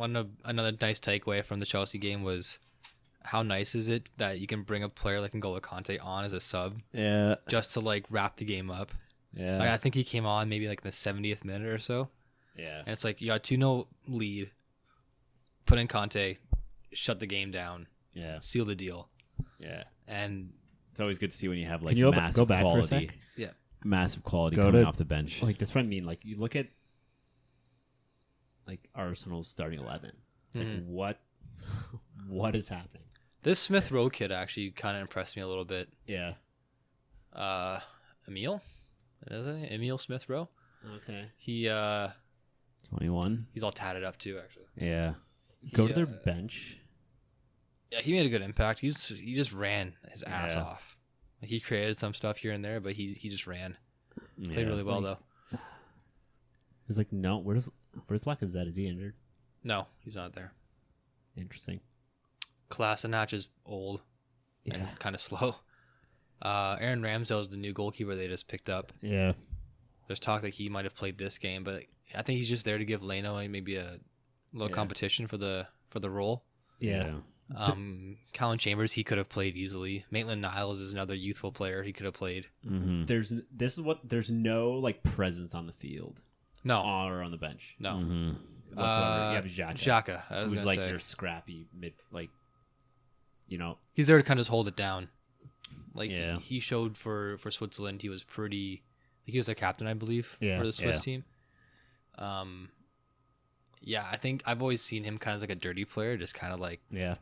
another nice takeaway from the Chelsea game was how nice is it that you can bring a player like N'Golo Kante on as a sub Yeah, just to like wrap the game up. Yeah. Like, I think he came on maybe like in the 70th minute or so. Yeah. And it's like you got a 2-0 lead, put in Conte, shut the game down, Yeah. seal the deal. Yeah. And It's always good to see when you have like Can you massive go back for a quality. sec? yeah, Massive quality Go coming to- off the bench. like that's what I mean. Like you look at like Arsenal's starting 11. It's like Mhm. what is happening? this Smith Rowe kid actually kind of impressed me a little bit. Yeah. Emil? Is it Emil Smith Rowe? Okay. He's 21. all tatted up too, actually. Yeah. Go to He, their bench. Yeah, he made a good impact. He just ran his ass Yeah. off. Like, he created some stuff here and there, but he just ran. Played Yeah. really well though. It's like no. Where's Lacazette? Is he injured? No, he's not there. Interesting. Kolasinac is old and kind of slow. Aaron Ramsdale is the new goalkeeper they just picked up. Yeah. There's talk that he might have played this game, but I think he's just there to give Leno maybe a little competition for the role. Yeah. Colin Chambers, he could have played easily. Maitland-Niles is another youthful player. He could have played. Mm-hmm. There's no like presence on the field. No. Or on the bench. No. Mm-hmm. Whatsoever. You have Xhaka. Xhaka. I was Who's gonna like say. your scrappy mid, like, you know. He's there to kind of just hold it down. Like Yeah. he showed for Switzerland, he was pretty. He was their captain, I believe, Yeah. for the Swiss team. Yeah, I think I've always seen him kind of like a dirty player, just kind of like Yeah.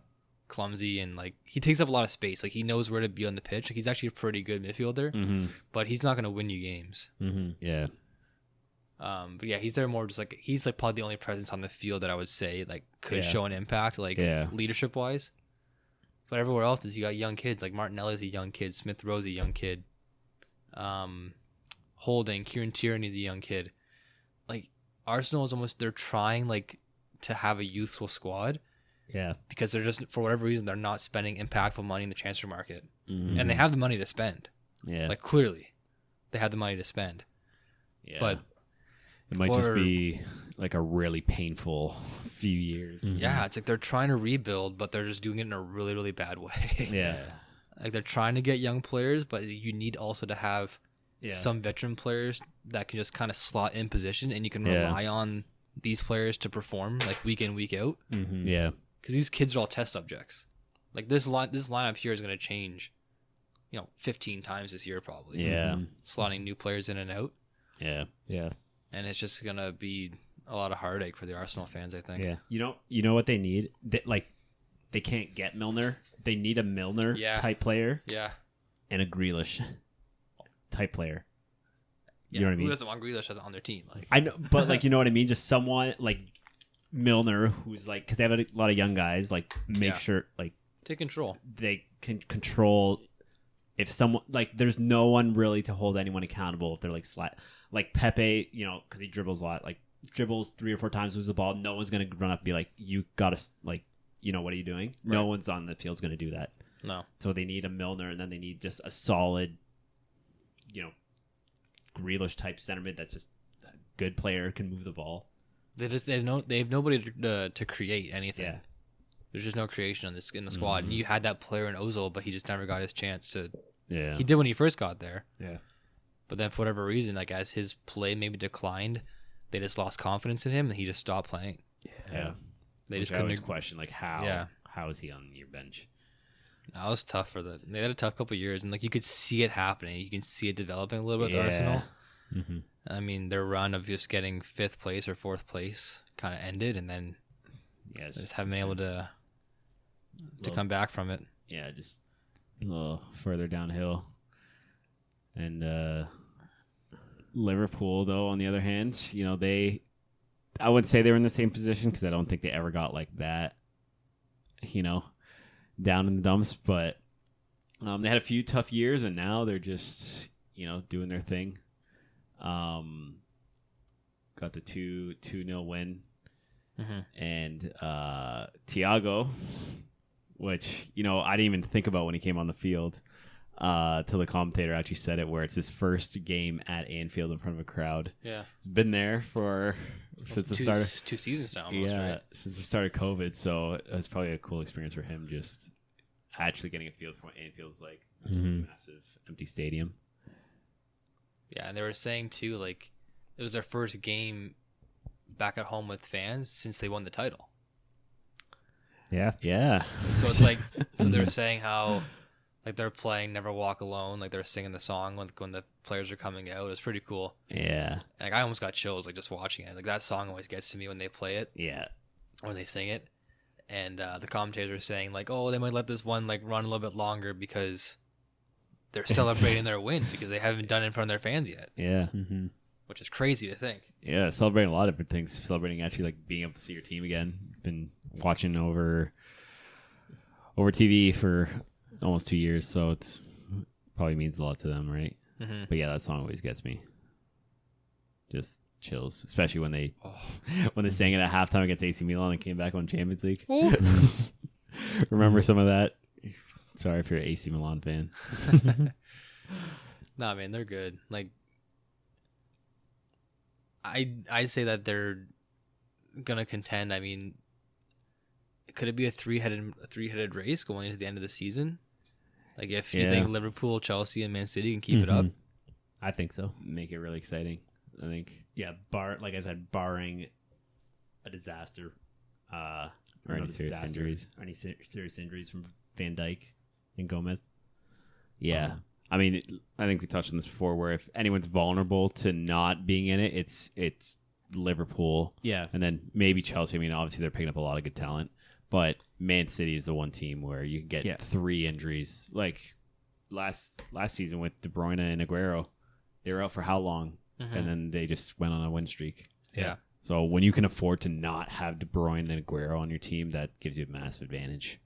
clumsy and like he takes up a lot of space. Like he knows where to be on the pitch. Like he's actually a pretty good midfielder, Mm-hmm. but he's not going to win you games. Mm-hmm. Yeah. But yeah, he's there more just like he's like probably the only presence on the field that I would say like could Yeah. show an impact like Yeah. leadership wise. But everywhere else is you got young kids like Martinelli's a young kid, Smith Rowe's a young kid, Holding, Kieran Tierney's a young kid. Like Arsenal is almost they're trying like to have a youthful squad Yeah. because they're just for whatever reason they're not spending impactful money in the transfer market, Mm-hmm. and they have the money to spend. Yeah. Like clearly, they have the money to spend. Yeah. But it might just or- be like a really painful few years. yeah, it's like they're trying to rebuild, but they're just doing it in a really, really bad way. Yeah. Like they're trying to get young players, but you need also to have Yeah. some veteran players that can just kind of slot in position, and you can Yeah. rely on these players to perform like week in, week out. Mm-hmm. Yeah. Because these kids are all test subjects. Like this lineup here is going to change, 15 times this year probably. Yeah. Slotting new players in and out, Yeah. Yeah. and it's just going to be a lot of heartache for the Arsenal fans, I think. Yeah. You know what they need? They can't get Milner. They need a Milner type player Yeah. and a Grealish type player. Yeah. You know what I Who mean? doesn't want Grealish on their team? Like, I know, but like, you know what I mean? Just someone like Milner who's like, because they have a lot of young guys, like make Yeah. sure like take control. they can control. If someone like, there's no one really to hold anyone accountable if they're like Pepe, because he dribbles a lot, like dribbles 3 or 4 times, loses the ball. No one's gonna run up and be like, you gotta like, what are you doing? No Right. one's on the field's gonna do that. No. So they need a Milner, and then they need just a solid, Grealish type center mid that's just a good player, can move the ball. They have nobody to create anything. Yeah. There's just no creation in the squad. And you had that player in Ozil, but he just never got his chance to. Yeah. He did when he first got there, Yeah. but then for whatever reason, like as his play maybe declined, they just lost confidence in him, and he just stopped playing. Yeah. They Which just I couldn't. always question, like, how Yeah. how is he on your bench? That was tough for the. They had a tough couple of years, and like you could see it happening. You can see it developing a little bit with Arsenal. Mm-hmm. I mean, their run of just getting 5th place or 4th place kind of ended, and then Yes. they just haven't been able to come back from it. Yeah, just a little further downhill. And Liverpool, though, on the other hand, I wouldn't say they were in the same position because I don't think they ever got like that, down in the dumps. But they had a few tough years, and now they're just, doing their thing. Got the 2-0 win. Mm-hmm. And Thiago, which, I didn't even think about when he came on the field till the commentator actually said it, where it's his first game at Anfield in front of a crowd. Yeah, He's been there since the start of 2 seasons now. Almost, yeah, right? since the start of COVID. So it's probably a cool experience for him, just actually getting a feel for what Anfield's like. Just a massive empty stadium. Yeah, and they were saying too, like it was their first game back at home with fans since they won the title. Yeah. Yeah. So it's like, so they're saying how, like they're playing "Never Walk Alone," like they're singing the song when the players are coming out. It's pretty cool. Yeah. Like I almost got chills like just watching it. Like that song always gets to me when they play it, Yeah. when they sing it. And the commentators are saying like, oh, they might let this one like run a little bit longer because they're celebrating their win because they haven't done it in front of their fans yet, Yeah. Mm-hmm. which is crazy to think. Yeah, celebrating a lot of different things. Celebrating actually like being able to see your team again. Been watching over TV for almost 2 years, so it's probably means a lot to them, right? Mm-hmm. But yeah, that song always gets me. Just chills, especially when they when they sang it at halftime against AC Milan and came back on Champions League. Remember some of that? Sorry if you're an AC Milan fan. Nah, man, they're good. Like, I say that they're gonna contend. I mean, could it be a three-headed race going into the end of the season? Like, if you think Liverpool, Chelsea, and Man City can keep it up, I think so. Make it really exciting. I think. Yeah, like I said, barring a disaster, or any serious injuries, or any serious injuries from Van Dijk and Gomez. Yeah. I mean, I think we touched on this before, where if anyone's vulnerable to not being in it, it's Liverpool. Yeah. And then maybe Chelsea. I mean, obviously they're picking up a lot of good talent, but Man City is the one team where you can get 3 injuries. Like last season with De Bruyne and Aguero, they were out for how long? And then they just went on a win streak. Yeah. So when you can afford to not have De Bruyne and Aguero on your team, that gives you a massive advantage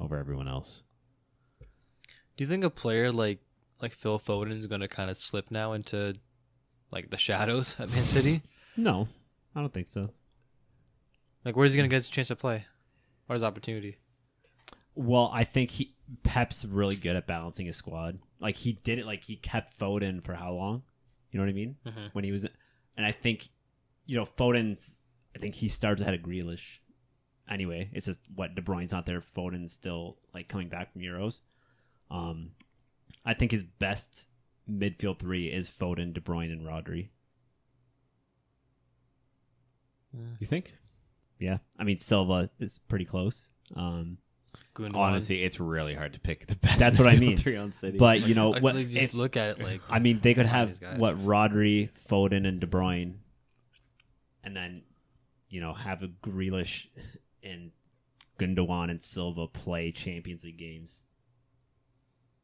over everyone else. Do you think a player like Phil Foden is going to kind of slip now into like the shadows at Man City? No, I don't think so. Like, where's he going to get his chance to play? Or his opportunity? Well, I think Pep's really good at balancing his squad. Like, he did it. Like, he kept Foden for how long? You know what I mean? When he was, and I think, Foden's. I think he starts ahead of Grealish. Anyway, it's just what De Bruyne's not there. Foden's still like coming back from Euros. I think his best midfield 3 is Foden, De Bruyne, and Rodri. You think? Yeah, I mean Silva is pretty close. Honestly, it's really hard to pick the best. That's what I mean. 3 on City. But look at it like. I mean, they could have Rodri, Foden, and De Bruyne, and then have a Grealish and Gundogan and Silva play Champions League games.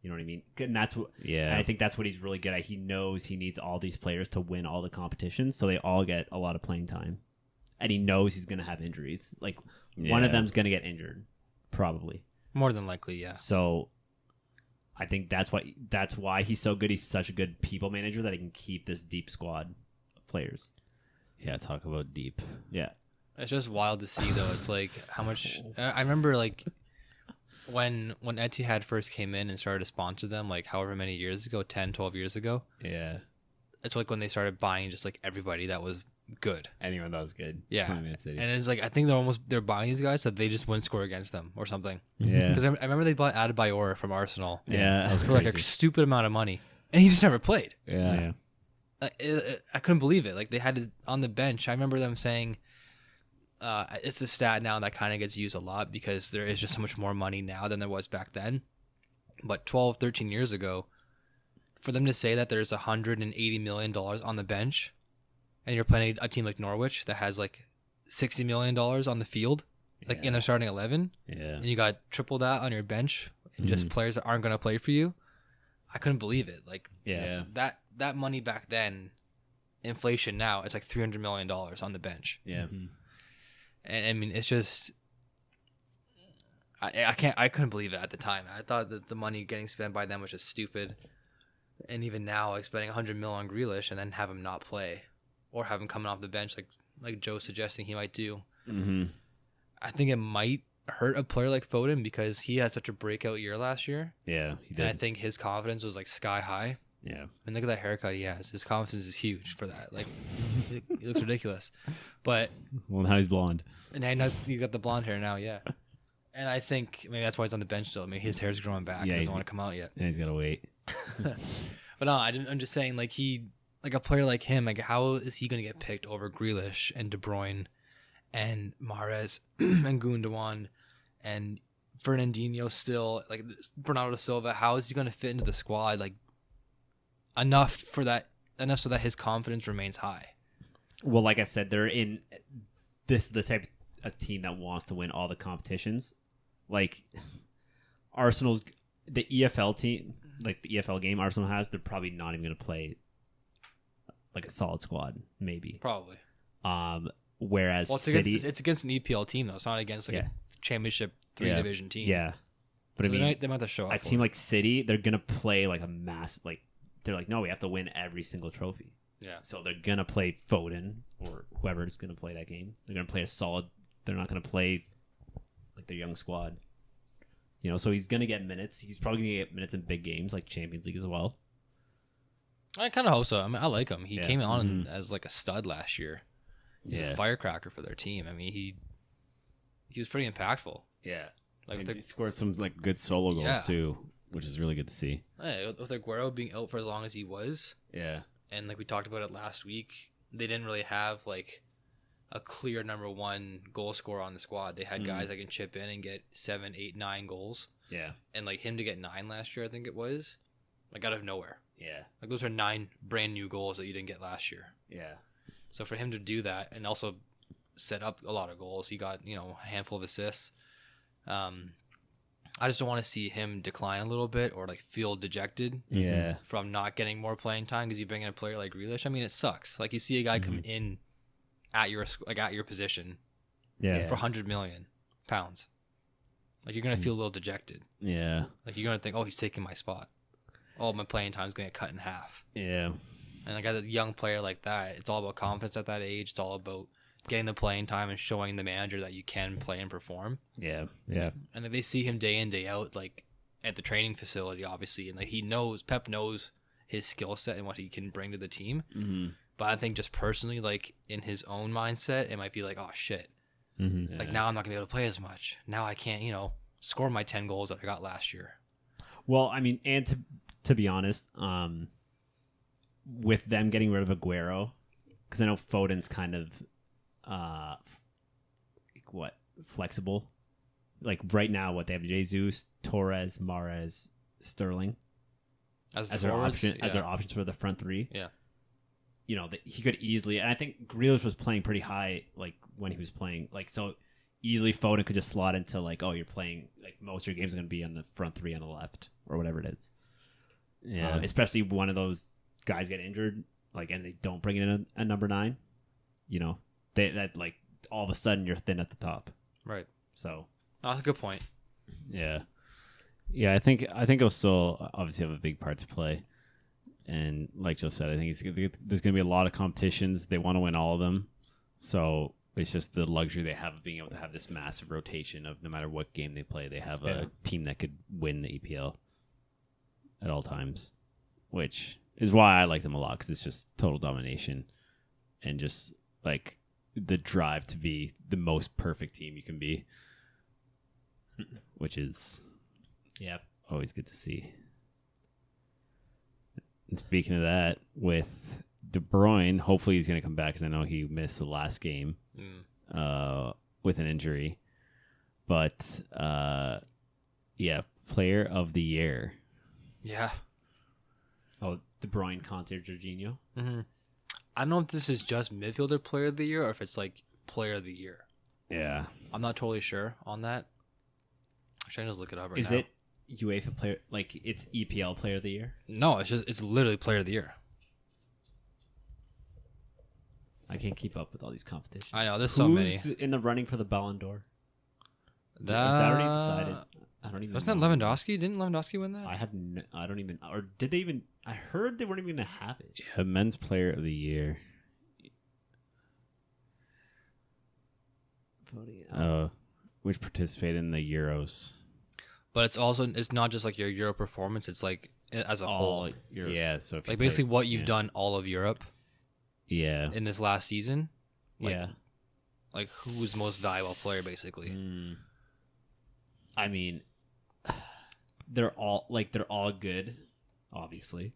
You know what I mean? And that's what. Yeah. And I think that's what he's really good at. He knows he needs all these players to win all the competitions, so they all get a lot of playing time. And he knows he's going to have injuries. Like one of them's going to get injured, probably. More than likely, yeah. So I think that's why he's so good. He's such a good people manager that he can keep this deep squad of players. Yeah, talk about deep. Yeah. It's just wild to see, though. It's like how much... I remember, like, when Etihad first came in and started to sponsor them, like, however many years ago, 10, 12 years ago. Yeah. It's like when they started buying just, like, everybody that was good. Anyone that was good. Yeah. And it's like, I think they're buying these guys so that they just wouldn't score against them or something. Yeah. Because I remember they bought Adebayor from Arsenal. Yeah. For, like, a stupid amount of money. And he just never played. Yeah. I couldn't believe it. Like, they had it on the bench. I remember them saying... it's a stat now that kind of gets used a lot because there is just so much more money now than there was back then. But 12, 13 years ago, for them to say that there's $180 million on the bench and you're playing a team like Norwich that has like $60 million on the field, like in their starting 11, and you got triple that on your bench and just players that aren't going to play for you, I couldn't believe it. Like that money back then, inflation now, it's like $300 million on the bench. Yeah. And I mean, it's just, I couldn't believe it at the time. I thought that the money getting spent by them was just stupid. And even now, like spending $100 million on Grealish and then have him not play or have him coming off the bench, like Joe's suggesting he might do. I think it might hurt a player like Foden because he had such a breakout year last year. Yeah, he did. And I think his confidence was like sky high. Yeah. And look at that haircut he has. His confidence is huge for that. Like, he looks ridiculous. But well, now he's blonde. And now he's got the blonde hair now, yeah. And I think maybe that's why he's on the bench still. I mean, his hair's growing back. He doesn't want to come out yet. Yeah, he's got to wait. But no, I'm just saying, like, a player like him, like, how is he going to get picked over Grealish and De Bruyne and Mahrez and Gundogan and Fernandinho still, like, Bernardo Silva? How is he going to fit into the squad, like, enough so that his confidence remains high? Well, like I said, they're in this the type of team that wants to win all the competitions. Like Arsenal's the EFL team, like the EFL game Arsenal has, they're probably not even going to play like a solid squad, maybe. Probably. Whereas City, it's against an EPL team though. It's not against like a Championship 3 division team. Yeah, but so I mean, they might have to show up. A team like City, they're going to play like a mass. Like they're like, no, we have to win every single trophy. Yeah. So they're going to play Foden or whoever is going to play that game. They're going to play a solid. They're not going to play like their young squad. So he's going to get minutes. He's probably going to get minutes in big games like Champions League as well. I kind of hope so. I mean, I like him. He Yeah. came on as like a stud last year. He's Yeah. a firecracker for their team. I mean, he was pretty impactful. Yeah. Like And the, he scored some like good solo goals Yeah. too, which is really good to see. with Aguero being out for as long as he was, Yeah. and like we talked about it last week, they didn't really have like a clear number one goal scorer on the squad. They had guys that can chip in and get 7, 8, 9 goals, Yeah. and like him to get 9 last year, I think it was, like out of nowhere. Yeah. Like those are 9 brand new goals that you didn't get last year. Yeah. So for him to do that and also set up a lot of goals, he got a handful of assists. I just don't want to see him decline a little bit or like feel dejected Yeah. from not getting more playing time because you bring in a player like Grealish. I mean, it sucks. Like you see a guy come in at your position Yeah. for £100 million. Like you're gonna feel a little dejected. Yeah. Like you're gonna think, oh, he's taking my spot. Oh, my playing time's gonna get cut in half. Yeah. And like as a young player like that, it's all about confidence at that age. It's all about getting the playing time and showing the manager that you can play and perform. Yeah. Yeah. And if they see him day in, day out, like at the training facility, obviously, and like Pep knows his skill set and what he can bring to the team. Mm-hmm. But I think just personally, like in his own mindset, it might be like, oh shit, Mm-hmm. like now I'm not gonna be able to play as much. Now I can't, score my 10 goals that I got last year. Well, I mean, and to be honest, with them getting rid of Aguero, because I know Foden's kind of flexible. Like right now, they have Jesus, Torres, Mahrez, Sterling As as their forwards, option yeah. as their options for the front three. Yeah. He could easily, and I think Grealish was playing pretty high, like when he was playing, like so easily Foden could just slot into like, oh, you're playing like most of your games are going to be on the front three on the left or whatever it is. Yeah. Especially one of those guys get injured, like, and they don't bring in a number 9. That like all of a sudden you're thin at the top. Right. So Oh, that's a good point. Yeah. Yeah, I think it'll still obviously have a big part to play. And like Joe said, I think there's going to be a lot of competitions. They want to win all of them. So it's just the luxury they have of being able to have this massive rotation of no matter what game they play, they have a team that could win the EPL at all times, which is why I like them a lot because it's just total domination and just like the drive to be the most perfect team you can be, which is always good to see. And speaking of that, with De Bruyne, hopefully he's going to come back because I know he missed the last game with an injury. But, player of the year. Yeah. Oh, De Bruyne, Conte, or Jorginho. Mm-hmm. I don't know if this is just midfielder player of the year or if it's like player of the year. Yeah. I'm not totally sure on that. Should I just look it up right Is now? it UEFA player, like it's EPL player of the year? No, it's literally player of the year. I can't keep up with all these competitions. I know, there's so many. Who's in the running for the Ballon d'Or? Is That that already decided? I don't even. Wasn't that know. Lewandowski? Didn't Lewandowski win that? I don't even. Or did they even? I heard they weren't even going to have it. Yeah, men's player of the year. Which participated in the Euros. But it's not just like your Euro performance. It's like as a whole. Yeah, so if Like you basically play- what you've done all of Europe Yeah. in this last season. Like, Yeah. Like who was most valuable player basically. I mean, they're all good, obviously.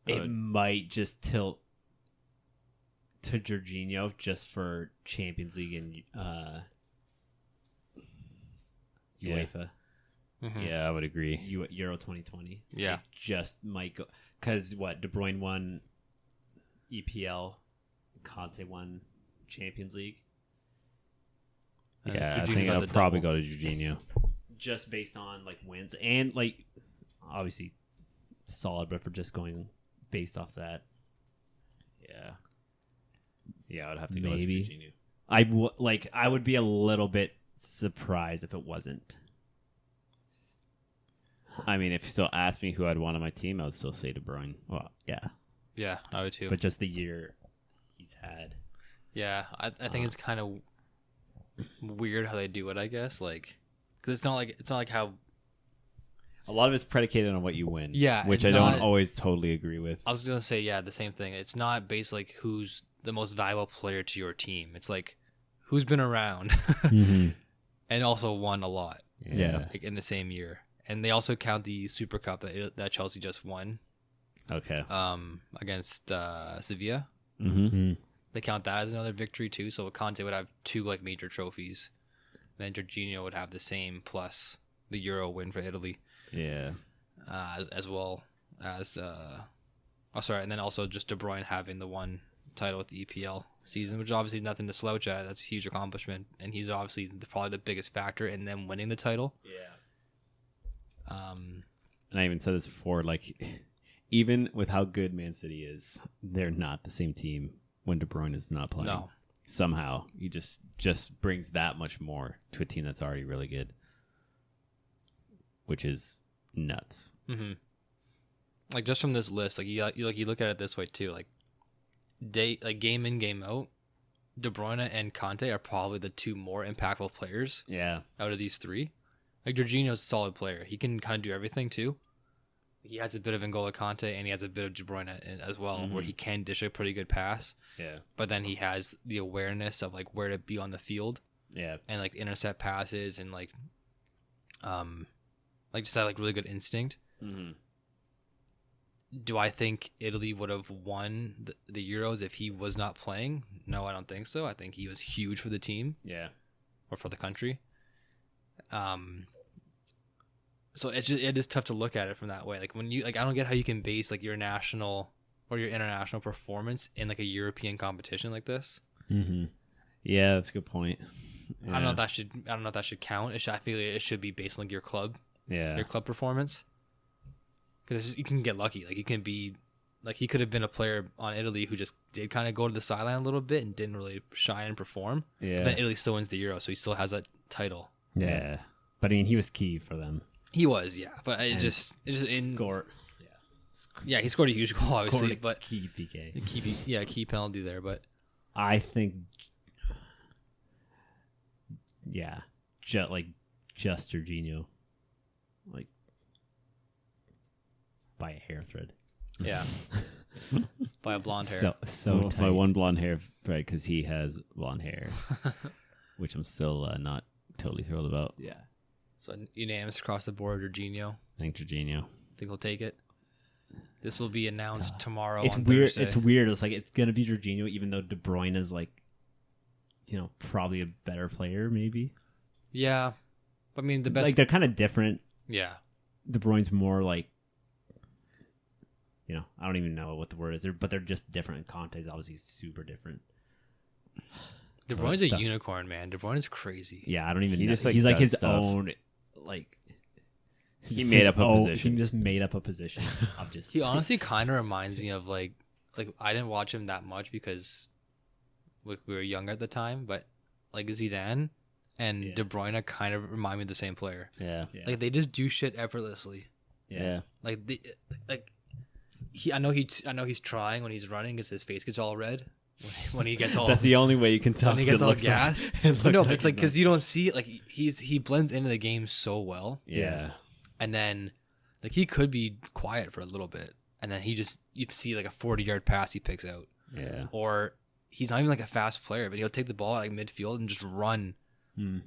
It might just tilt to Jorginho just for Champions League and Yeah. UEFA Mhm. Yeah, I would agree. Euro 2020. Yeah. It just might go because De Bruyne won EPL, Conte won Champions League. Yeah, I Jorginho think got I'll the probably double. go to Jorginho. Just based on like wins and like obviously solid, but for just going based off that, Yeah. Yeah, I would have to Maybe. go with Jorginho. I would be a little bit surprised if it wasn't. I mean, if you still ask me who I'd want on my team, I would still say De Bruyne. Well, yeah, Yeah, I would too. but just the year he's had. Yeah, I think it's kind of weird how they do it. I guess because it's not like how. A lot of it's predicated on what you win. Yeah, which it's I don't not- always totally agree with. I was gonna say the same thing. It's not based like who's the most valuable player to your team. It's like who's been around and also won a lot Yeah. like in the same year. And they also count the Super Cup that Chelsea just won Okay. against Sevilla. Mm-hmm. They count that as another victory too. So Conte would have 2 like major trophies. And then Jorginho would have the same plus the Euro win for Italy. Yeah. As well as and then also just De Bruyne having the one title with the EPL season, which obviously is nothing to slouch at. That's a huge accomplishment, and he's obviously probably the biggest factor in them winning the title. Yeah. And I even said this before, like, even with how good Man City is, they're not the same team when De Bruyne is not playing. No. Somehow, he just brings that much more to a team that's already really good, which is nuts. Mm-hmm. Like just from this list, like you look at it this way too, like game in game out, De Bruyne and Conte are probably the 2 more impactful players Yeah. out of these 3. Like Jorginho's a solid player. He can kind of do everything too. He has a bit of N'Golo Conte and he has a bit of De Bruyne as well, where he can dish a pretty good pass. Yeah. But then he has the awareness of like where to be on the field Yeah. and like intercept passes and like just that like really good instinct. Mm-hmm. Do I think Italy would have won the Euros if he was not playing? No, I don't think so. I think he was huge for the team Yeah. or for the country. So it is tough to look at it from that way. Like when you I don't get how you can base like your national or your international performance in like a European competition like this. Mm-hmm. Yeah, that's a good point. I don't know if that should count. I feel like it should be based on like your club performance. Because you can get lucky. Like you can be like he could have been a player on Italy who just did kind of go to the sideline a little bit and didn't really shine and perform. Yeah. But then Italy still wins the Euro, so he still has that title. Yeah. But I mean, he was key for them. He was, yeah. But it's just in Score. yeah, he scored a huge goal, obviously, but key PK. key penalty there. But I think, just Jorginho, like by a hair thread. yeah, by a blonde hair. So by one blonde hair thread because he has blonde hair, which I'm still not totally thrilled about. yeah. So unanimous across the board, Jorginho. I think Jorginho. Think he'll take it. This will be announced tomorrow. It's on weird. Thursday. It's weird. It's like it's gonna be Jorginho, even though De Bruyne is like, probably a better player. Maybe Yeah, I mean the best. like they're kind of different. Yeah, De Bruyne's more like, I don't even know what the word is. But they're just different. Conte's obviously super different. De Bruyne's a unicorn, man. De Bruyne is crazy. Yeah, I don't even. He know. just, like, he's like does his stuff. own like. He made up a position. He just made up a position. of just. He honestly kind of reminds me of like I didn't watch him that much because we were younger at the time, but like Zidane and De Bruyne kind of remind me of the same player. Yeah. Yeah. Like they just do shit effortlessly. Yeah. Like I know he's trying when he's running because his face gets all red when he gets all That's the only way you can tell. when he 'cause gets it all looks like- gas. it looks No, like it's like he's because you don't see it. Like he blends into the game so well, Yeah. and then like he could be quiet for a little bit, and then you see like a 40-yard pass he picks out, Yeah. or he's not even like a fast player, but he'll take the ball at like midfield and just run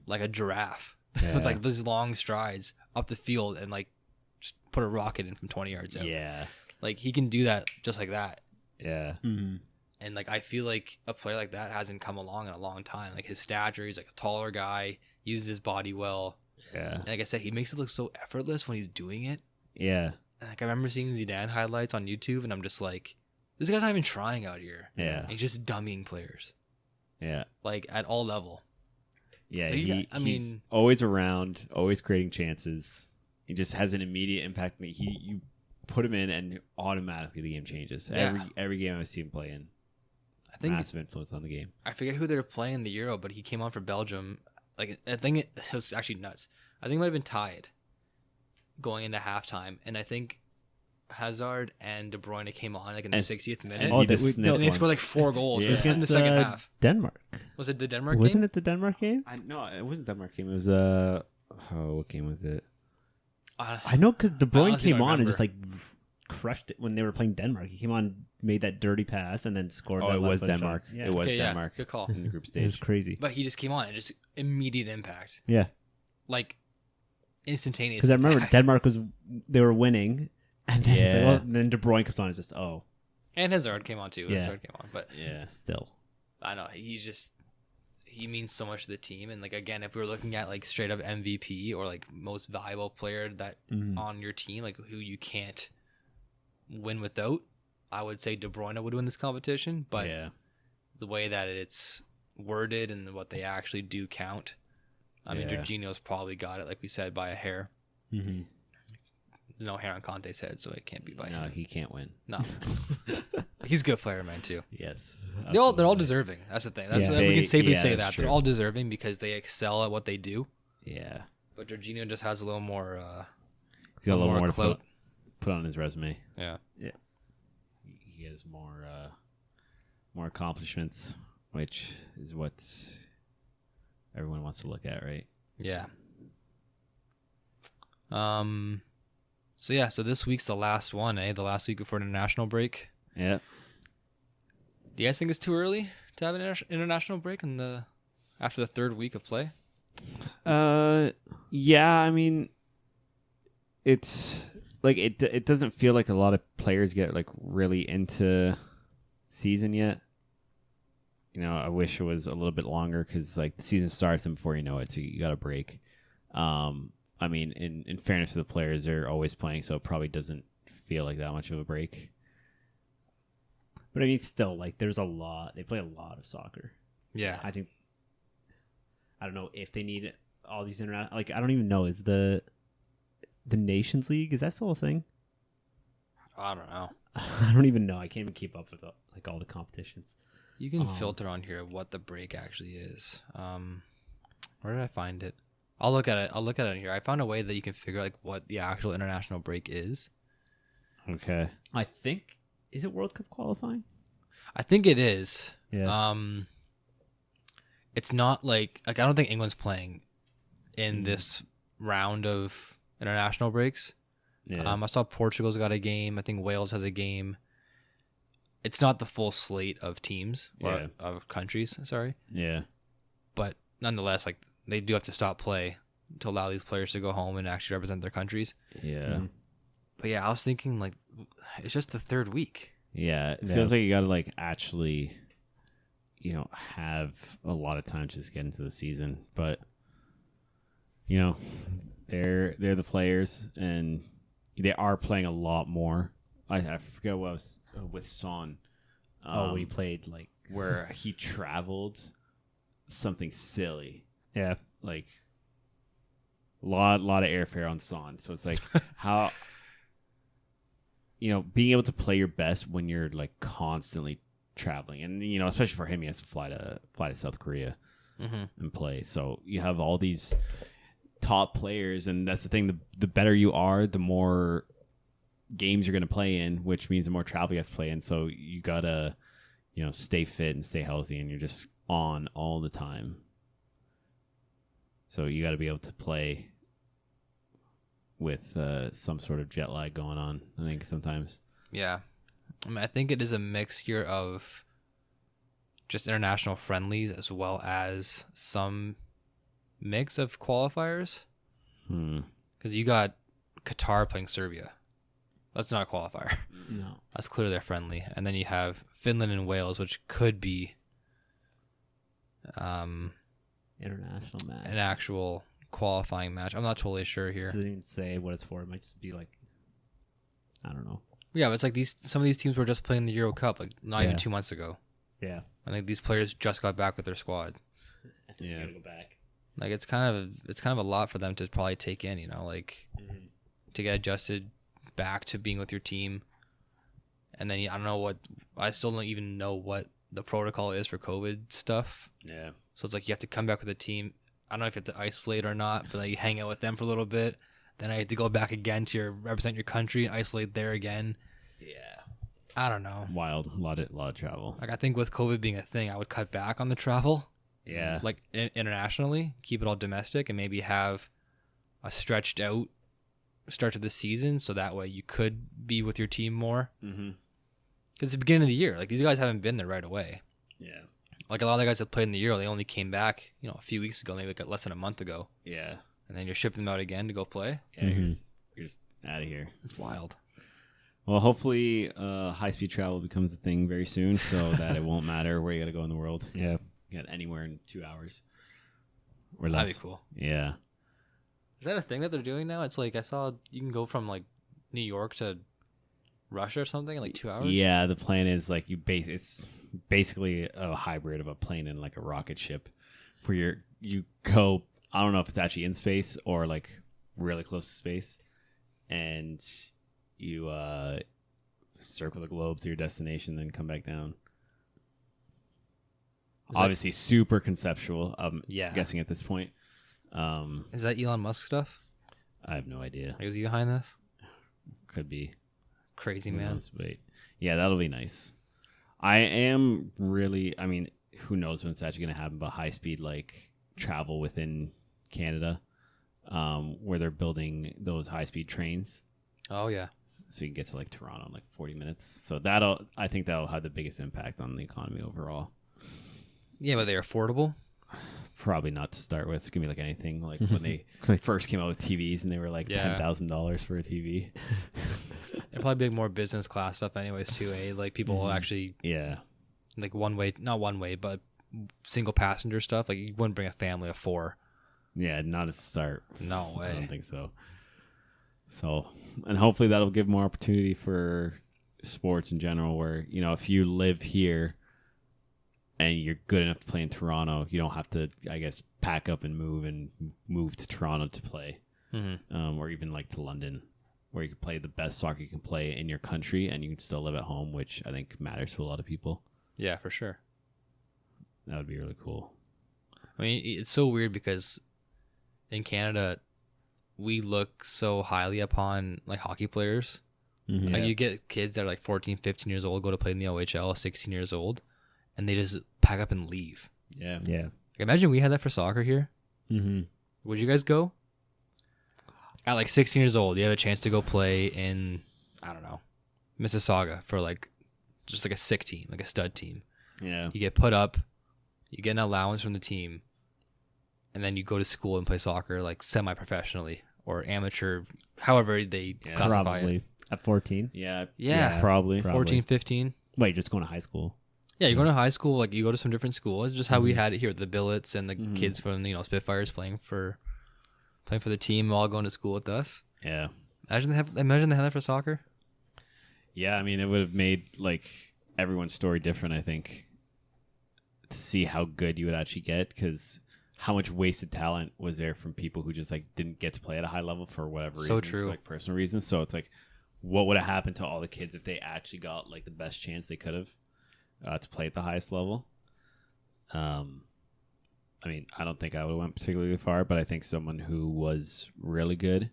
like a giraffe Yeah. with like these long strides up the field and like just put a rocket in from 20 yards out. Yeah. Like he can do that just like that. Yeah. Mhm. And like I feel like a player like that hasn't come along in a long time. Like his stature, he's like a taller guy, uses his body well. Yeah. And like I said, he makes it look so effortless when he's doing it. Yeah. And like I remember seeing Zidane highlights on YouTube, and I'm just like, this guy's not even trying out here. Yeah. And he's just dummying players, Yeah. like at all level. Yeah. So He's mean- always around, always creating chances. He just has an immediate impact. You put him in, and automatically the game changes. Yeah. Every game I see him play in, I think massive influence on the game. I forget who they were playing in the Euro, but he came on for Belgium. Like I think it was actually nuts. I think it might have been tied, going into halftime, and I think Hazard and De Bruyne came on like in the And- 60th minute. Oh, he just and sniffed and they one. scored like 4 goals Yeah. in It was the second against, half. Denmark. Was it the Denmark Wasn't game? it the Denmark game? No, it wasn't Denmark game. It was what game was it? I know because De Bruyne honestly came don't on and remember. just like crushed it when they were playing Denmark. He came on, made that dirty pass, and then scored. Oh, that it was left-footed Denmark. shot. Yeah. It was Okay, yeah, Denmark good call. in the group It was stage. crazy. But he just came on and just immediate impact, Yeah, like instantaneous. because I remember impact. Denmark they were winning, and then it's like, Yeah. well, then De Bruyne comes on and just And Hazard came on too. Yeah. Hazard came on, but Yeah. still. I know he means so much to the team. And like again, if we were looking at like straight up MVP or like most valuable player that Mhm. on your team, like who you can't win without, I would say De Bruyne would win this competition. But yeah. the way that it's worded and what they actually do count, I mean, Yeah. Jorginho's probably got it, like we said, by a hair. Mm-hmm. There's no hair on Conte's head, so it can't be by No, him. he can't win. No, he's a good player, man, too. Yes. They're all absolutely. deserving. That's the thing. That's Yeah. we can safely Yeah, say that's that true. they're all deserving because they excel at what they do. Yeah. But Jorginho just has a little more. He's got a little more to clout. put on his resume. Yeah. He has more accomplishments, which is what everyone wants to look at, right? Yeah. So yeah. So this week's the last one, eh? The last week before international break. Yeah. Do you guys think it's too early to have an international break after the third week of play? Yeah, I mean, it's like it doesn't feel like a lot of players get like really into season yet. You know, I wish it was a little bit longer because like the season starts and before you know it, so you got a break. I mean, in fairness to the players, they're always playing, so it probably doesn't feel like that much of a break. But I mean, still, like, there's a lot. They play a lot of soccer. Yeah. I don't know if they need all these international. Like, I don't even know. Is the Nations League, is that still a thing? I don't know. I don't even know. I can't even keep up with like all the competitions. You can filter on here what the break actually is. Where did I find it? I'll look at it in here. I found a way that you can figure out like what the actual international break is. Okay. I think, is it World Cup qualifying? I think it is. Yeah. It's not like I don't think England's playing in this round of international breaks. Yeah. I saw Portugal's got a game. I think Wales has a game. It's not the full slate of teams or Yeah. of countries, sorry. Yeah. But nonetheless, like they do have to stop play to allow these players to go home and actually represent their countries. Yeah. But yeah, I was thinking like it's just the third week. Yeah, it Yeah. feels like you got to like actually, you know, have a lot of time to just get into the season. But you know, they're the players, and they are playing a lot more. I forget what was with Son. When he played, like, where he traveled something silly, yeah. like a lot of airfare on Son. So it's like how. You know, being able to play your best when you're like constantly traveling, and you know, especially for him, he has to fly to South Korea and play. So you have all these top players, and that's the thing. The better you are, the more games you're going to play in, which means the more travel you have to play in. So you gotta, you know, stay fit and stay healthy, and you're just on all the time. So you got to be able to play with some sort of jet lag going on, I think, sometimes. Yeah. I mean, I think it is a mixture of just international friendlies as well as some mix of qualifiers. Because you got Qatar playing Serbia. That's not a qualifier. No. That's clearly they're friendly. And then you have Finland and Wales, which could be International match. an actual qualifying match. I'm not totally sure It here. doesn't even say what it's for. It might just be like, I don't know. Yeah, but it's like some of these teams were just playing the Euro Cup like not even Yeah. 2 months ago. Yeah. I think these players just got back with their squad. Yeah. Gotta go back. Like it's kind of a lot for them to probably take in, you know, like to get adjusted back to being with your team. And then I still don't even know what the protocol is for COVID stuff. Yeah. So it's like you have to come back with a team. I don't know if you have to isolate or not, but like you hang out with them for a little bit, Then I have to go back again to represent your country, isolate there again. Yeah. I don't know. Wild. A lot of travel. Like, I think with COVID being a thing, I would cut back on the travel. Yeah. Like, internationally, keep it all domestic, and maybe have a stretched out start to the season, so that way you could be with your team more. Mm-hmm. Because it's the beginning of the year. Like, these guys haven't been there right away. Yeah. Like, a lot of the guys that played in the Euro, they only came back, a few weeks ago, maybe like less than a month ago. Yeah. And then you're shipping them out again to go play. Yeah, you're just out of here. It's wild. Well, hopefully high-speed travel becomes a thing very soon so that it won't matter where you got to go in the world. Yeah. Get anywhere in 2 hours. Or less. That'd be cool. Yeah. Is that a thing that they're doing now? It's like, I saw you can go from like New York to Russia or something in like 2 hours. Yeah, the plan is like it's basically a hybrid of a plane and like a rocket ship where you go, I don't know if it's actually in space or like really close to space, and you circle the globe to your destination, then come back down. Obviously, super conceptual. I'm guessing at this point. Is that Elon Musk stuff? I have no idea. Is he behind this? Could be. Crazy Who man. knows? But yeah, that'll be nice. I am really, I mean, who knows when it's actually going to happen, but high speed like travel within Canada, where they're building those high speed trains. Oh yeah. So you can get to like Toronto in like 40 minutes. So I think that'll have the biggest impact on the economy overall. Yeah, but they're affordable. Probably not to start with. It's going to be like anything like when they first came out with TVs and they were like $10,000 for a TV. It'd probably be like more business class stuff anyways too, eh? Like people will actually like not one way, but single passenger stuff. Like you wouldn't bring a family of 4. Yeah, not at the start. No way. I don't think so. So, and hopefully that'll give more opportunity for sports in general where, if you live here and you're good enough to play in Toronto, you don't have to, I guess, pack up and move to Toronto to play. Mm-hmm. Or even like to London, where you can play the best soccer you can play in your country and you can still live at home, which I think matters to a lot of people. Yeah, for sure. That would be really cool. I mean, it's so weird because in Canada, we look so highly upon like hockey players. Mm-hmm. Like you get kids that are like 14, 15 years old, go to play in the OHL, 16 years old, and they just pack up and leave. Yeah. Yeah. Like, imagine we had that for soccer here. Mm-hmm. Would you guys go? At like 16 years old, you have a chance to go play in, I don't know, Mississauga for like just like a sick team, like a stud team. Yeah. You get put up, you get an allowance from the team, and then you go to school and play soccer like semi-professionally or amateur, however they classify Probably. it. At 14? Yeah. Probably. 14, 15. Wait, you're just going to high school? Yeah, you're going to high school, like you go to some different schools. It's just how we had it here, the Billets and the kids from, Spitfires playing for the team, all going to school with us. Yeah. Imagine they had that for soccer. Yeah, I mean, it would have made like everyone's story different, I think, to see how good you would actually get, because how much wasted talent was there from people who just like didn't get to play at a high level for whatever reason. So true. Like personal reasons. So it's like, what would have happened to all the kids if they actually got like the best chance they could have to play at the highest level? I mean, I don't think I would have went particularly far, but I think someone who was really good,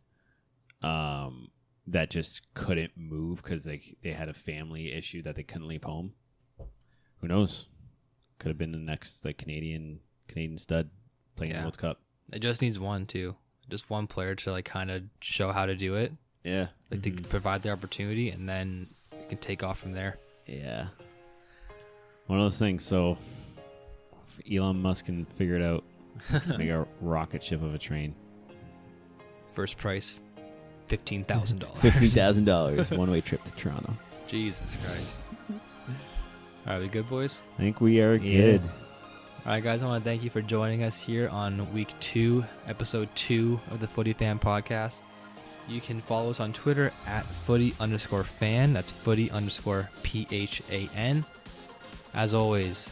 that just couldn't move because they had a family issue that they couldn't leave home. Who knows? Could have been the next like Canadian stud playing the World Cup. It just needs one too, just one player to like kind of show how to do it. Yeah, like to provide the opportunity, and then you can take off from there. Yeah, one of those things. So if Elon Musk can figure it out, make a rocket ship of a train. First price, $15,000. $15,000 one-way trip to Toronto. Jesus Christ! All right, we good, boys? I think we are good. All right, guys, I want to thank you for joining us here on week 2, episode 2 of the Footy Fan Podcast. You can follow us on Twitter at @footy_fan. That's footy_PHAN. As always,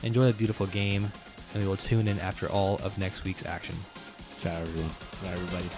enjoy the beautiful game, and we will tune in after all of next week's action. Ciao, everyone. Bye, everybody.